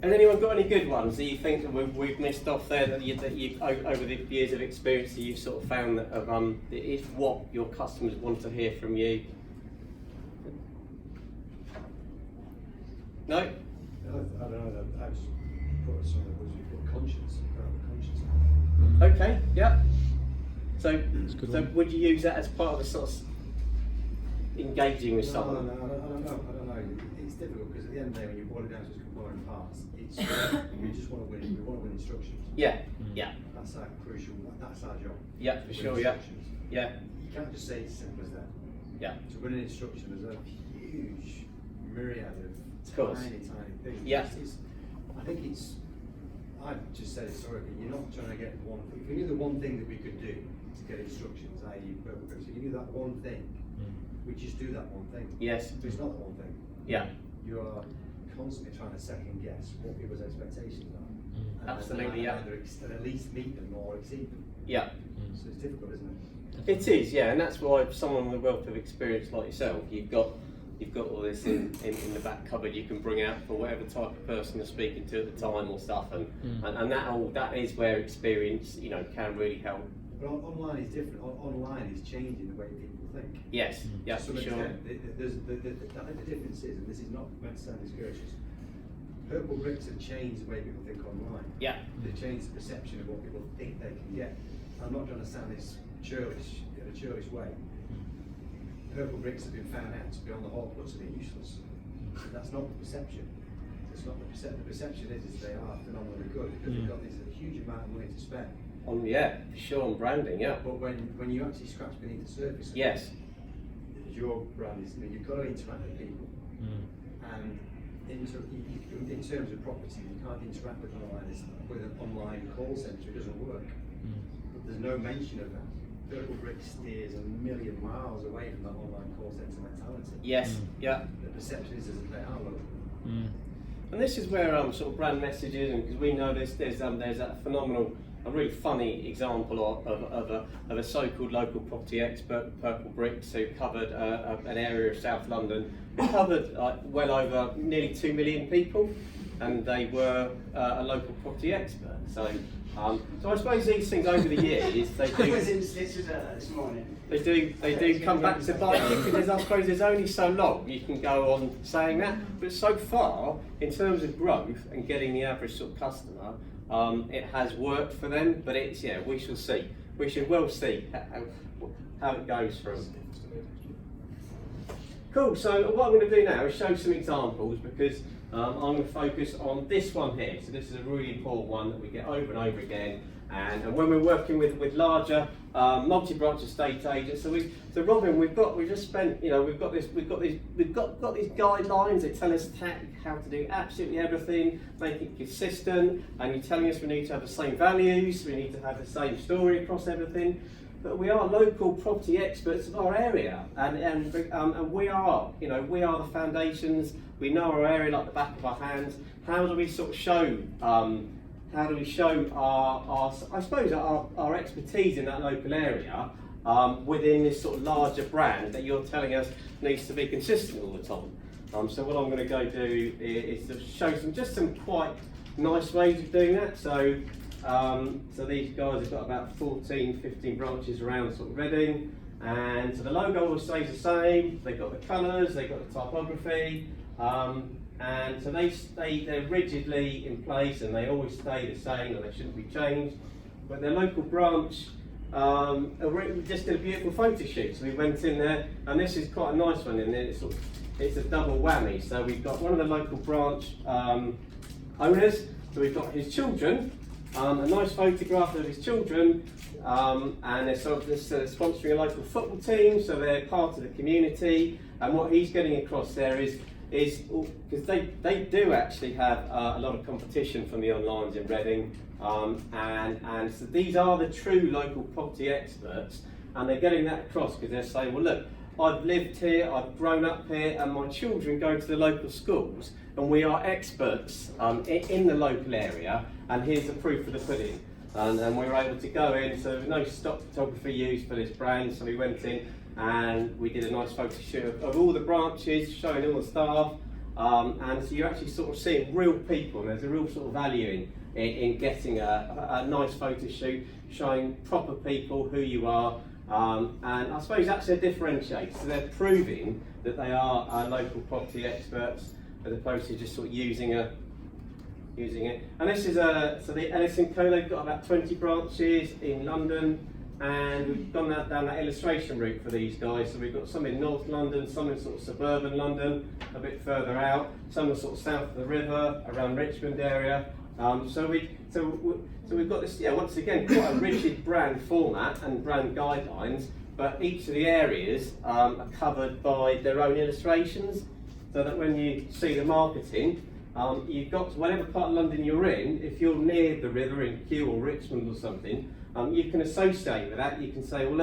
Has anyone got any good ones that you think that we've missed off there that you over the years of experience that you've sort of found that is what your customers want to hear from you? No? I don't know, I just put something that was your conscience, conscience. Okay, yeah. So would you use that as part of the sort of engaging with No, someone. I don't know. It's difficult because at the end of the day, when you boil it down to its component parts, it's we just want to win. We want to win instructions. Yeah, yeah, That's our crucial. That's our job. yeah, for Win sure. Yeah, instructions. yeah, You can't just say it's as simple as that. yeah. To win an instruction, there's a huge myriad of course. tiny things. Yeah. I think it's. I've just said historically, you're not trying to get one. If we knew the one thing that we could do to get instructions, i.e., purple bricks, if you knew that one thing, we just do that one thing. Yes. But it's not the one thing. Yeah. You are constantly trying to second guess what people's expectations are. And Absolutely, yeah. either at least meet them or exceed them. Yeah. So it's difficult, isn't it? It is, yeah, and that's why someone with a wealth of experience like yourself, you've got all this in the back cupboard you can bring out for whatever type of person you're speaking to at the time or stuff, and that is where experience, you know, can really help. But online is different. Online is changing the way people think. Yes, yeah, To for some sure. extent. I think the difference is, and this is not meant to sound discouraging, purple bricks have changed the way people think online. Yeah. They've changed the perception of what people think they can get. I'm not trying to sound this churlish, in a churlish way. Purple bricks have been found out to be on the whole utterly useless. That's not the perception. It's not the perception. The perception is they are phenomenally good because they've got this huge amount of money to spend. On for sure, on branding, yeah. But when you actually scratch beneath the surface, Yes. your brand is, you've got to interact with people. And in terms of property, you can't interact with an online call centre. It doesn't work. But there's no mention of that. Purple Brick steers a million miles away from that online call centre mentality. Yes, yeah. The perception is that they are local. And this is where sort of brand messages, and because we know there's that phenomenal, a really funny example of a so-called local property expert, Purple Bricks, who covered an area of South London. They covered well over nearly 2 million people, and they were a local property expert. So I suppose these things over the years they do. This morning. They do come back to bite you, because I suppose there's only so long you can go on saying that. But so far, in terms of growth and getting the average sort of customer, it has worked for them. But it's, yeah, we shall see. We should well see how it goes from. Cool. So what I'm going to do now is show some examples, because I'm going to focus on this one here. So this is a really important one that we get over and over again. And when we're working with larger multi-branch estate agents, so Robin, we've just spent, you know, we've got these guidelines that tell us how to do absolutely everything, make it consistent, and you're telling us we need to have the same values, we need to have the same story across everything. But we are local property experts of our area, and we are, you know, we are the foundations. We know our area like the back of our hands. How do we sort of show? How do we show our I suppose our expertise in that local area within this sort of larger brand that you're telling us needs to be consistent all the time? So what I'm going to go do is to show some quite nice ways of doing that. So these guys have got about 14, 15 branches around sort of Reading, and so the logo always stays the same. They've got the colours, they've got the typography. And so they're rigidly in place, and they always stay the same, and they shouldn't be changed. But their local branch we just did a beautiful photo shoot. So we went in there, and this is quite a nice one, and it's a double whammy. So we've got one of the local branch owners. So we've got his children, a nice photograph of his children, and they're sponsoring a local football team, so they're part of the community. And what he's getting across there is because they do actually have a lot of competition from the onlines in Reading, and so these are the true local property experts, and they're getting that across because they're saying, well, look, I've lived here, I've grown up here, and my children go to the local schools, and we are experts in the local area, and here's the proof of the pudding. And we were able to go in, so there was no stock photography used for this brand, so we went in and we did a nice photo shoot of all the branches, showing all the staff, and so you're actually sort of seeing real people, and there's a real sort of value in getting a nice photo shoot, showing proper people who you are, and I suppose that's their differentiator. So they're proving that they are local property experts, as opposed to just sort of using it. And this is so the Ellis & Co, they've got about 20 branches in London, and we've gone down that illustration route for these guys. So we've got some in North London, some in sort of suburban London, a bit further out, some are sort of south of the river, around Richmond area. So we've got this, once again, quite a rigid brand format and brand guidelines, but each of the areas are covered by their own illustrations, so that when you see the marketing, you've got, whatever part of London you're in, if you're near the river in Kew or Richmond or something, you can associate with that. You can say, well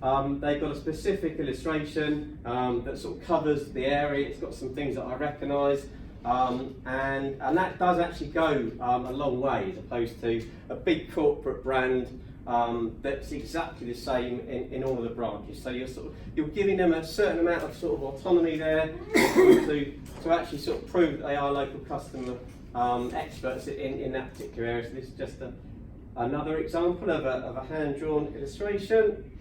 look, they've got a specific illustration that sort of covers the area, it's got some things that I recognise, and that does actually go a long way, as opposed to a big corporate brand that's exactly the same in all of the branches. So you're giving them a certain amount of sort of autonomy there to actually sort of prove that they are local customer experts in that particular area. So this is just another example of a hand-drawn illustration.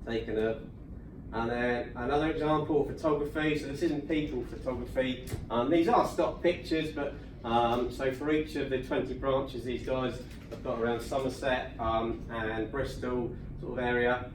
And then another example of photography. So this isn't people photography. These are stock pictures, but so for each of the 20 branches, these guys have got around Somerset and Bristol sort of area.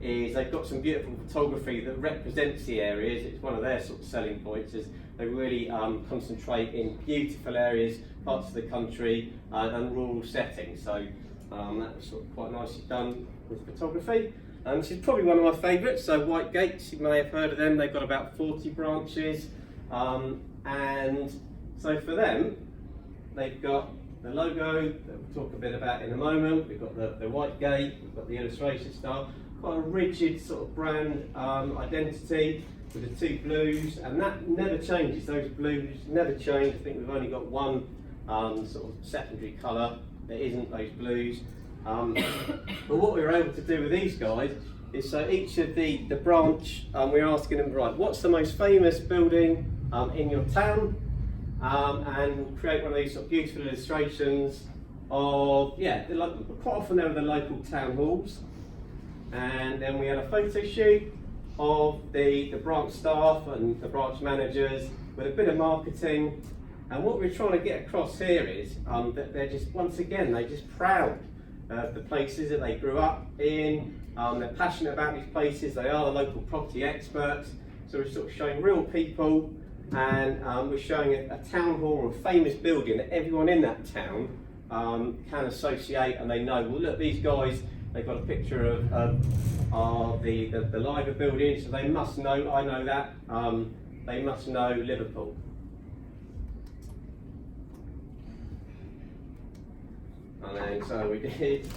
Is they've got some beautiful photography that represents the areas. It's one of their sort of selling points, is they really concentrate in beautiful areas, parts of the country and rural settings. So that was sort of quite nicely done with photography. This is probably one of my favourites, so White Gates, you may have heard of them. They've got about 40 branches, and so for them, they've got the logo that we'll talk a bit about in a moment. We've got the White Gate, we've got the illustration style, quite a rigid sort of brand identity with the two blues, and that never changes. Those blues never change. I think we've only got one sort of secondary colour that isn't those blues. But what we were able to do with these guys is, so each of the branch, we're asking them, right, what's the most famous building in your town? And create one of these sort of beautiful illustrations of, quite often they were the local town halls. And then we had a photo shoot of the branch staff and the branch managers with a bit of marketing. And what we're trying to get across here is that they're just, once again, they're just proud of the places that they grew up in. They're passionate about these places. They are the local property experts. So we're sort of showing real people, and we're showing a town hall or a famous building that everyone in that town can associate, and they know, well look, these guys, they've got a picture of the Liver building, so they must know, I know that, they must know Liverpool. And then so we did.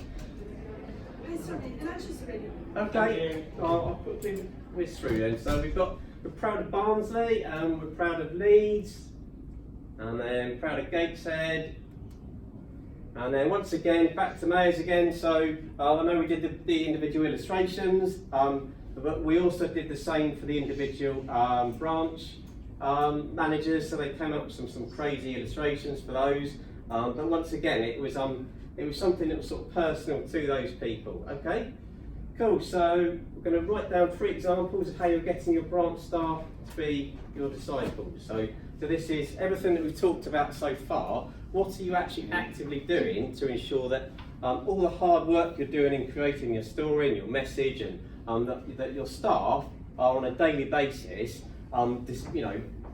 Okay, I'll put the whiz through then. So we're proud of Barnsley, and we're proud of Leeds, and then proud of Gateshead, and then once again back to Mayors again. So I know we did the individual illustrations, but we also did the same for the individual branch managers. So they came up with some crazy illustrations for those. But once again, it was something that was sort of personal to those people. Okay, cool. So we're going to write down 3 examples of how you're getting your branch staff to be your disciples. So this is everything that we've talked about so far. What are you actually actively doing to ensure that all the hard work you're doing in creating your story and your message, and that your staff are on a daily basis,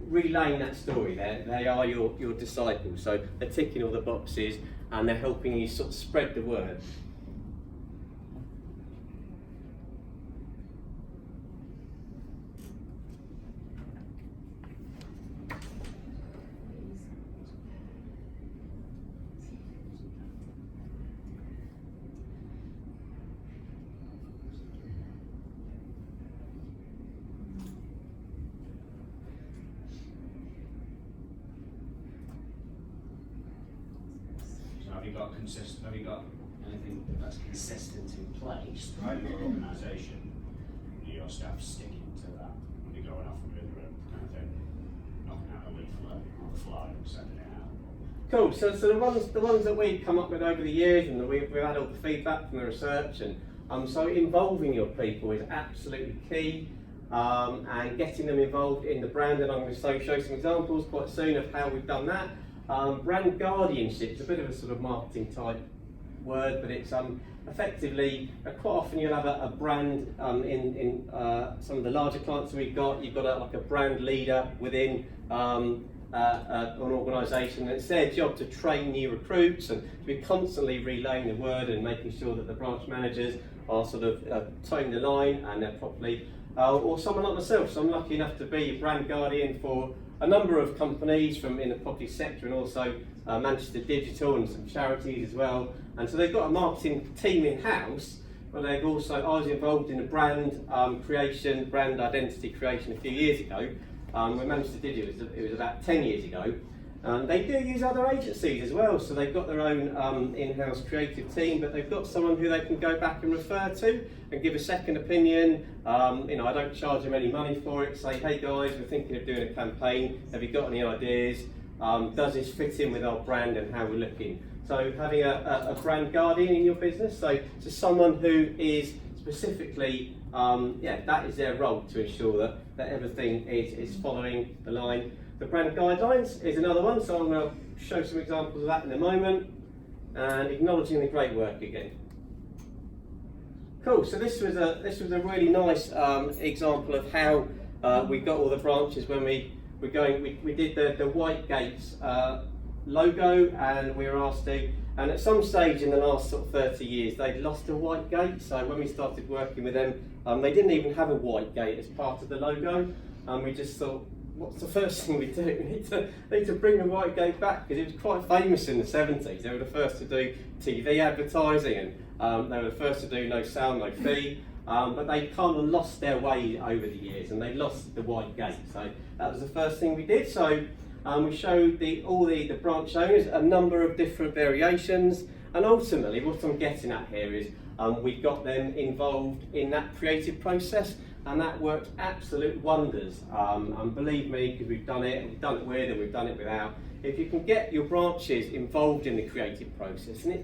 relaying that story? They are your disciples, so they're ticking all the boxes and they're helping you sort of spread the word. Have you got anything that's consistent in place throughout your organisation? Do your staff sticking to that when you're going off with the kind of thing, knocking out a leaflet on the fly and sending it out? Cool. So the ones that we've come up with over the years, and that we've had all the feedback from the research, and so involving your people is absolutely key, and getting them involved in the brand. And I'm going to show some examples quite soon of how we've done that. Brand guardianship is a bit of a sort of marketing type word, but it's effectively quite often you'll have a brand in some of the larger clients we've got. You've got like a brand leader within an organisation, and it's their job to train new recruits and to be constantly relaying the word and making sure that the branch managers are sort of toeing the line and they're properly. Or someone like myself, so I'm lucky enough to be a brand guardian for a number of companies from in the property sector, and also Manchester Digital and some charities as well. And so they've got a marketing team in-house, but they've also, I was involved in a brand creation, brand identity creation a few years ago. When Manchester Digital, it was about 10 years ago. They do use other agencies as well, so they've got their own in-house creative team, but they've got someone who they can go back and refer to and give a second opinion. You know, I don't charge them any money for it. Say, hey guys, we're thinking of doing a campaign. Have you got any ideas? Does this fit in with our brand and how we're looking? So having a brand guardian in your business, so someone who is specifically, that is their role to ensure that everything is following the line. The brand guidelines is another one, so I'm going to show some examples of that in a moment. And acknowledging the great work again. Cool. So this was a really nice example of how we got all the branches when we did the White Gates logo, and we were asked to. And at some stage in the last sort of 30 years, they'd lost a white gate. So when we started working with them, they didn't even have a white gate as part of the logo. And we just thought, what's the first thing we do? We need to bring the white gate back, because it was quite famous in the 70s. They were the first to do TV advertising, and they were the first to do no sound, no fee. But they kind of lost their way over the years, and they lost the white gate. So that was the first thing we did. So we showed all the branch owners a number of different variations, and ultimately what I'm getting at here is we got them involved in that creative process, and that worked absolute wonders. And believe me, because we've done it with, and we've done it without. If you can get your branches involved in the creative process, and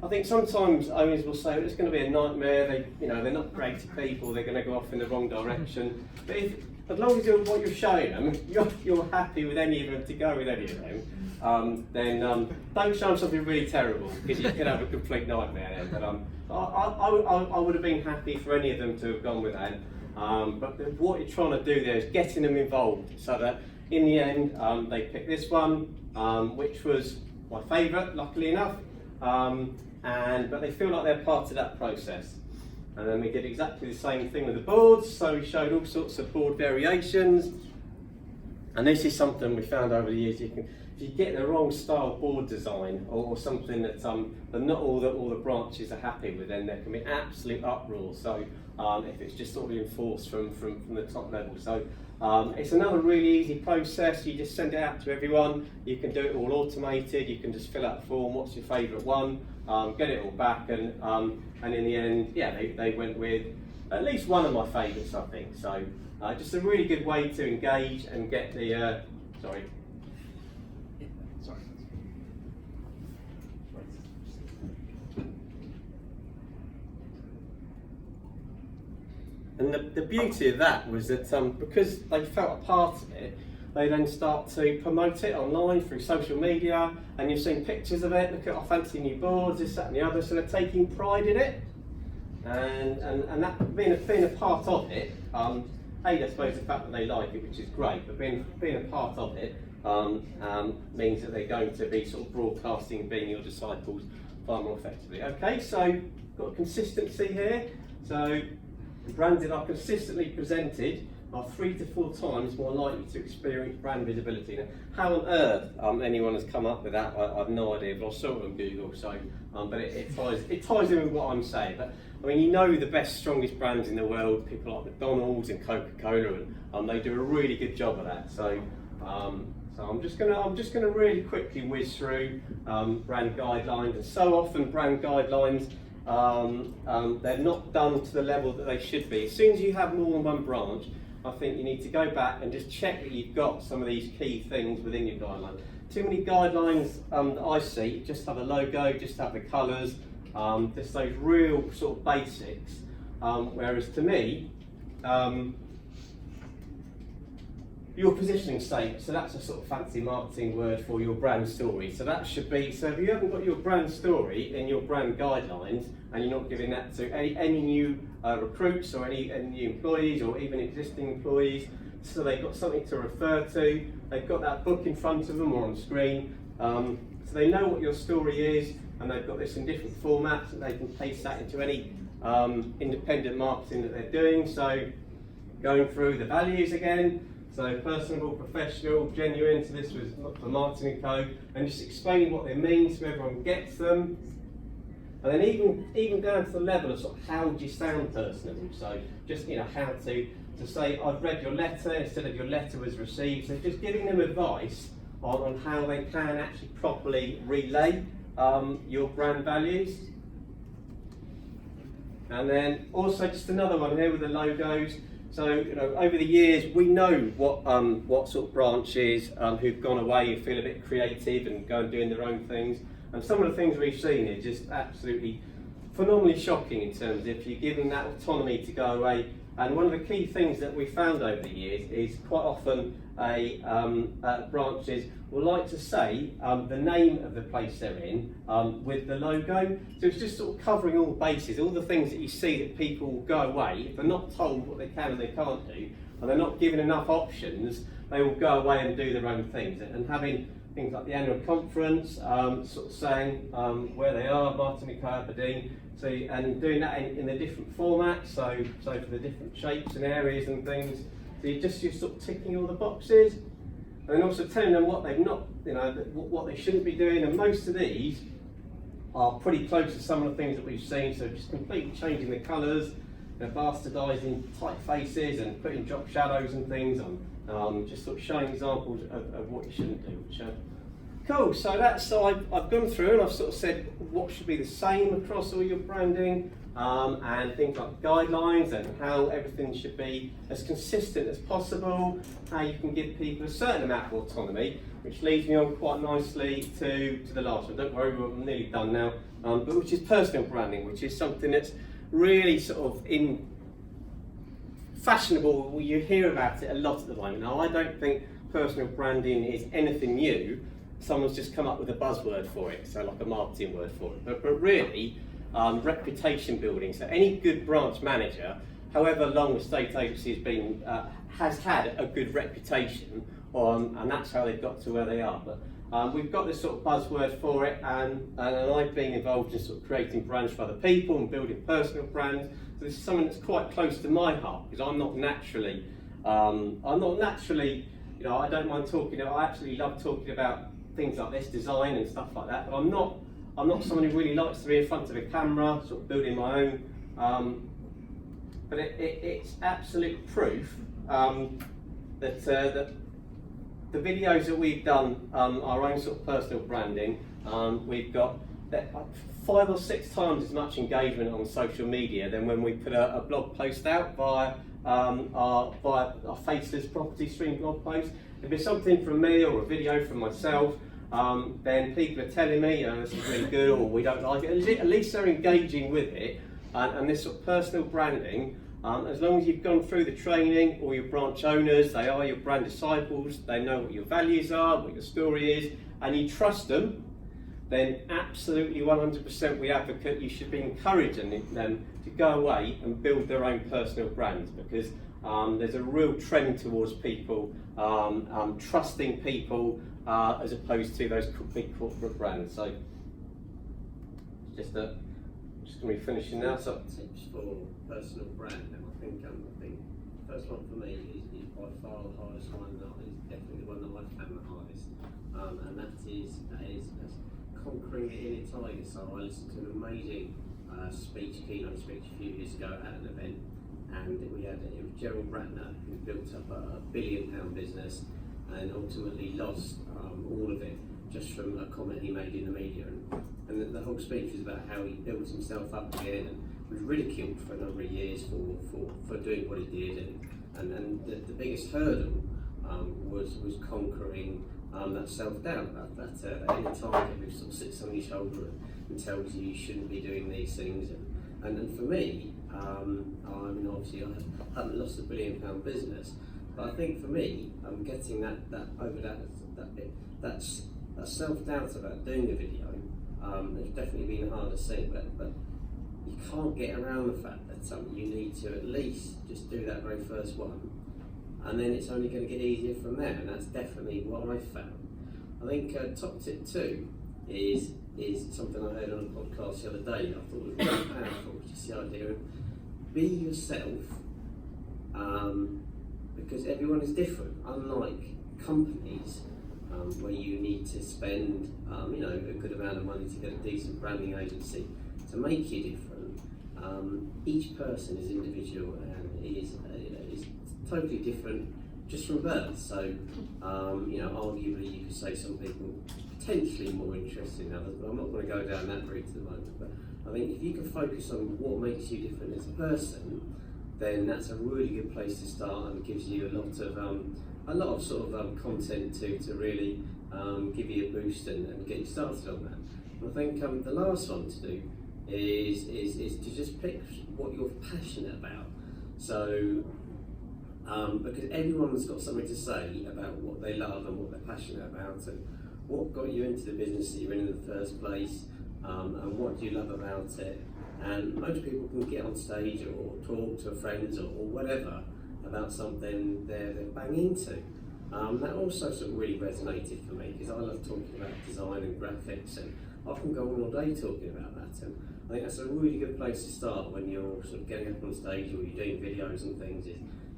I think sometimes owners will say, well, it's going to be a nightmare. They're not creative people. They're going to go off in the wrong direction. But as long as what you're showing them, you're happy with any of them to go with any of them, then don't show them something really terrible, because you can have a complete nightmare then. But I would have been happy for any of them to have gone with that. But what you're trying to do there is getting them involved, so that in the end they picked this one, which was my favourite, luckily enough. But they feel like they're part of that process. And then we did exactly the same thing with the boards, so we showed all sorts of board variations. And this is something we found over the years, if you get the wrong style board design, or something that not all the branches are happy with, then there can be absolute uproar. So if it's just sort of enforced from the top level. So it's another really easy process. You just send it out to everyone. You can do it all automated. You can just fill out the form, what's your favourite one, get it all back, and in the end, they went with at least one of my favourites, I think. So just a really good way to engage and get the sorry. And the beauty of that was that because they felt a part of it, they then start to promote it online through social media, and you've seen pictures of it. Look at our fancy new boards, this, that, and the other. So they're taking pride in it, and that being a part of it. I suppose the fact that they like it, which is great, but being a part of it means that they're going to be sort of broadcasting and being your disciples far more effectively. Okay, so got consistency here. So brands that are consistently presented are 3 to 4 times more likely to experience brand visibility. Now, how on earth anyone has come up with that, I have no idea, but I saw it on Google, so but it ties in with what I'm saying. But I mean, the best, strongest brands in the world, people like McDonald's and Coca-Cola, and they do a really good job of that. So I'm just gonna really quickly whiz through brand guidelines. And so often brand guidelines, they're not done to the level that they should be. As soon as you have more than one branch, I think you need to go back and just check that you've got some of these key things within your guidelines. Too many guidelines that I see just have a logo, just have the colours, just those real sort of basics. Whereas to me, your positioning statement, so that's a sort of fancy marketing word for your brand story. So that should be, so if you haven't got your brand story in your brand guidelines and you're not giving that to any new recruits or any new employees or even existing employees, so they've got something to refer to, they've got that book in front of them or on screen, so they know what your story is, and they've got this in different formats and they can paste that into any independent marketing that they're doing. So going through the values again, so personable, professional, genuine, so this was for Martin & Co, and just explaining what they mean so everyone gets them. And then even down to the level of sort of how do you sound personable, so just how to say I've read your letter instead of your letter was received, so just giving them advice on how they can actually properly relay your brand values. And then also just another one here with the logos. So over the years we know what sort of branches who've gone away and feel a bit creative and go and doing their own things. And some of the things we've seen is just absolutely phenomenally shocking in terms of if you give them that autonomy to go away. And one of the key things that we found over the years is quite often branches will like to say the name of the place they're in with the logo. So it's just sort of covering all the bases, all the things that you see that people will go away. If they're not told what they can and they can't do, and they're not given enough options, they will go away and do their own things. And having things like the annual conference, sort of saying where they are, Martin & Co, Aberdeen, so, and doing that in the different formats, so for the different shapes and areas and things. So you're sort of ticking all the boxes, and then also telling them what they've not, what they shouldn't be doing. And most of these are pretty close to some of the things that we've seen. So just completely changing the colours, bastardising typefaces and putting drop shadows and things on, just sort of showing examples of what you shouldn't do. Which, cool. So I've gone through and I've sort of said what should be the same across all your branding. And things like guidelines and how everything should be as consistent as possible, how you can give people a certain amount of autonomy, which leads me on quite nicely to the last one. Don't worry, we're nearly done now, but which is personal branding, which is something that's really sort of fashionable. You hear about it a lot at the moment. Now, I don't think personal branding is anything new. Someone's just come up with a buzzword for it, so like a marketing word for it, but really, reputation building. So any good branch manager, however long a estate agency has been, has had a good reputation, and that's how they've got to where they are. But we've got this sort of buzzword for it, and I've been involved in sort of creating brands for other people and building personal brands. So this is something that's quite close to my heart, because I'm not naturally, I don't mind talking. I actually love talking about things like this, design and stuff like that. But I'm not someone who really likes to be in front of a camera, sort of building my own. But it's absolute proof that the videos that we've done, our own sort of personal branding, we've got 5 or 6 times as much engagement on social media than when we put a blog post out via our Faceless Property Stream blog post. If it's something from me or a video from myself, then people are telling me, this is really good, or we don't like it. At least they're engaging with it, and this sort of personal branding. As long as you've gone through the training, or your branch owners, they are your brand disciples, they know what your values are, what your story is, and you trust them, then absolutely 100% we advocate you should be encouraging them to go away and build their own personal brands, because there's a real trend towards people trusting people as opposed to those big corporate brands. So just going to be finishing now. So tips for personal brand, and I think the first one for me is by far the hardest one. That is definitely the one that I've found the hardest, and that is conquering the inner tiger. So I listened to an amazing keynote speech a few years ago at an event, and it was Gerald Bratner, who built up a £1 billion business and ultimately lost all of it just from a comment he made in the media. And the whole speech was about how he built himself up again and was ridiculed for a number of years for doing what he did. And the biggest hurdle was conquering that self-doubt, that inner target which sort of sits on your shoulder and tells you shouldn't be doing these things. And for me, I mean, obviously I haven't lost a £1 billion business, But I think for me, getting that over that bit, that's self-doubt about doing a video. It's definitely been a harder thing, but you can't get around the fact that you need to at least just do that very first one, and then it's only going to get easier from there. And that's definitely what I found. I think top tip 2 is something I heard on a podcast the other day. I thought was really powerful, just the idea of be yourself, because everyone is different. Unlike companies, where you need to spend a good amount of money to get a decent branding agency to make you different. Each person is individual and is totally different just from birth. So arguably you could say some people potentially more interested in others, but I'm not going to go down that route at the moment. But I think if you can focus on what makes you different as a person, then that's a really good place to start, and gives you a lot of sort of content to really give you a boost and get you started on that. And I think the last one to do is to just pick what you're passionate about. So because everyone's got something to say about what they love and what they're passionate about, and what got you into the business that you're in the first place, and what do you love about it. And most people can get on stage or talk to friends or whatever about something they're bang into. That also sort of really resonated for me, because I love talking about design and graphics, and I can go on all day talking about that. And I think that's a really good place to start when you're sort of getting up on stage or you're doing videos and things,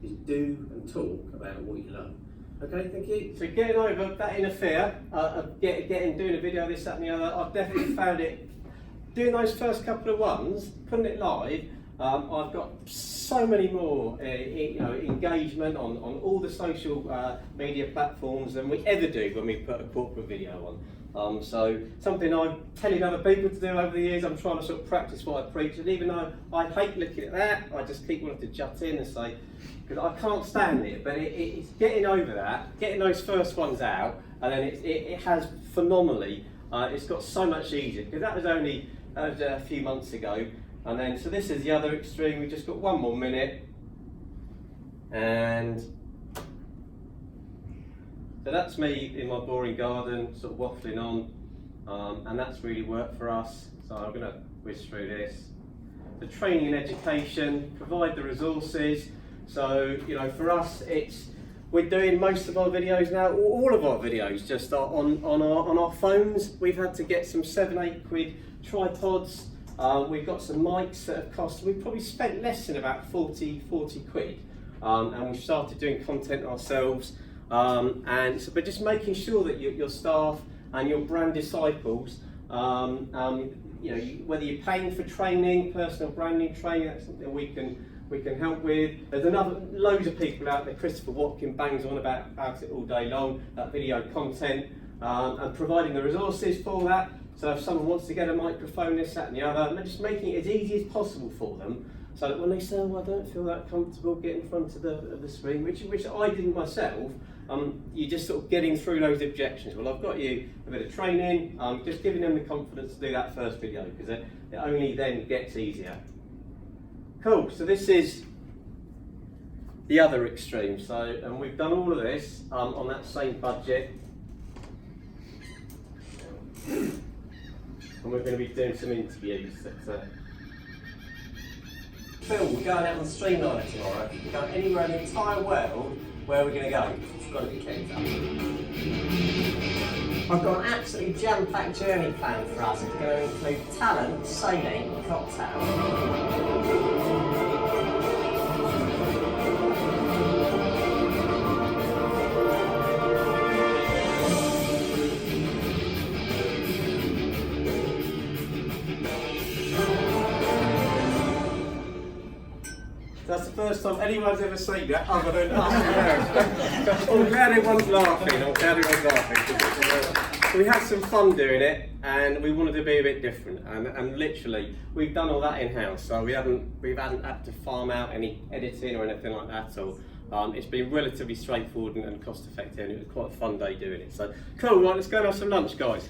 is do and talk about what you love. Okay, thank you. So getting over that inner fear of doing a video, this, that and the other, I've definitely found it, doing those first couple of ones, putting it live, I've got so many more engagement on all the social media platforms than we ever do when we put a corporate video on. So something I'm telling other people to do over the years, I'm trying to sort of practice what I preach, and even though I hate looking at that, I just keep wanting to jut in and say, because I can't stand it, but it's getting over that, getting those first ones out, and then it has phenomenally, it's got so much easier, because that was only a few months ago. And then, so this is the other extreme. We've just got one more minute, and so that's me in my boring garden, sort of waffling on, and that's really worked for us. So I'm going to whiz through this. The training and education, provide the resources. So for us, we're doing most of our videos now, all of our videos, just on our phones. We've had to get some 7-8 quid tripods. We've got some mics that have cost, we've probably spent less than about 40 quid, and we've started doing content ourselves, and so, but just making sure that your staff and your brand disciples, whether you're paying for training, personal branding training, that's something we can help with. There's loads of people out there. Christopher Watkin bangs on about it all day long, that video content, and providing the resources for that. So if someone wants to get a microphone, this, that and the other, just making it as easy as possible for them, so that when they say, I don't feel that comfortable getting in front of the screen, which I didn't myself, you're just sort of getting through those objections. Well, I've got you a bit of training, just giving them the confidence to do that first video, because it only then gets easier. Cool, so this is the other extreme. So, and we've done all of this on that same budget. And we're going to be doing some interviews. Phil, we're going out on Streamliner tomorrow. We're going anywhere in the entire world. Where are we going to go? It's got to be Kent. I've got an absolutely jam-packed journey planned for us. It's going to include talent, sailing, and cocktails. That's the first time anyone's ever seen that other than us. I'm glad everyone's laughing. We had some fun doing it, and we wanted to be a bit different. And literally, we've done all that in-house, so we haven't had to farm out any editing or anything like that. So it's been relatively straightforward and cost-effective, and it was quite a fun day doing it. So cool. Right, let's go and have some lunch, guys.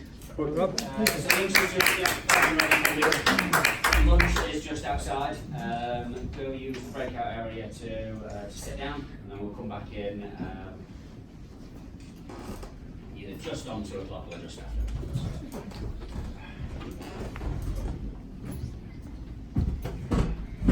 Lunch is just outside. Bill, you breakout area to sit down, and then we'll come back in either just on 2 o'clock or just after.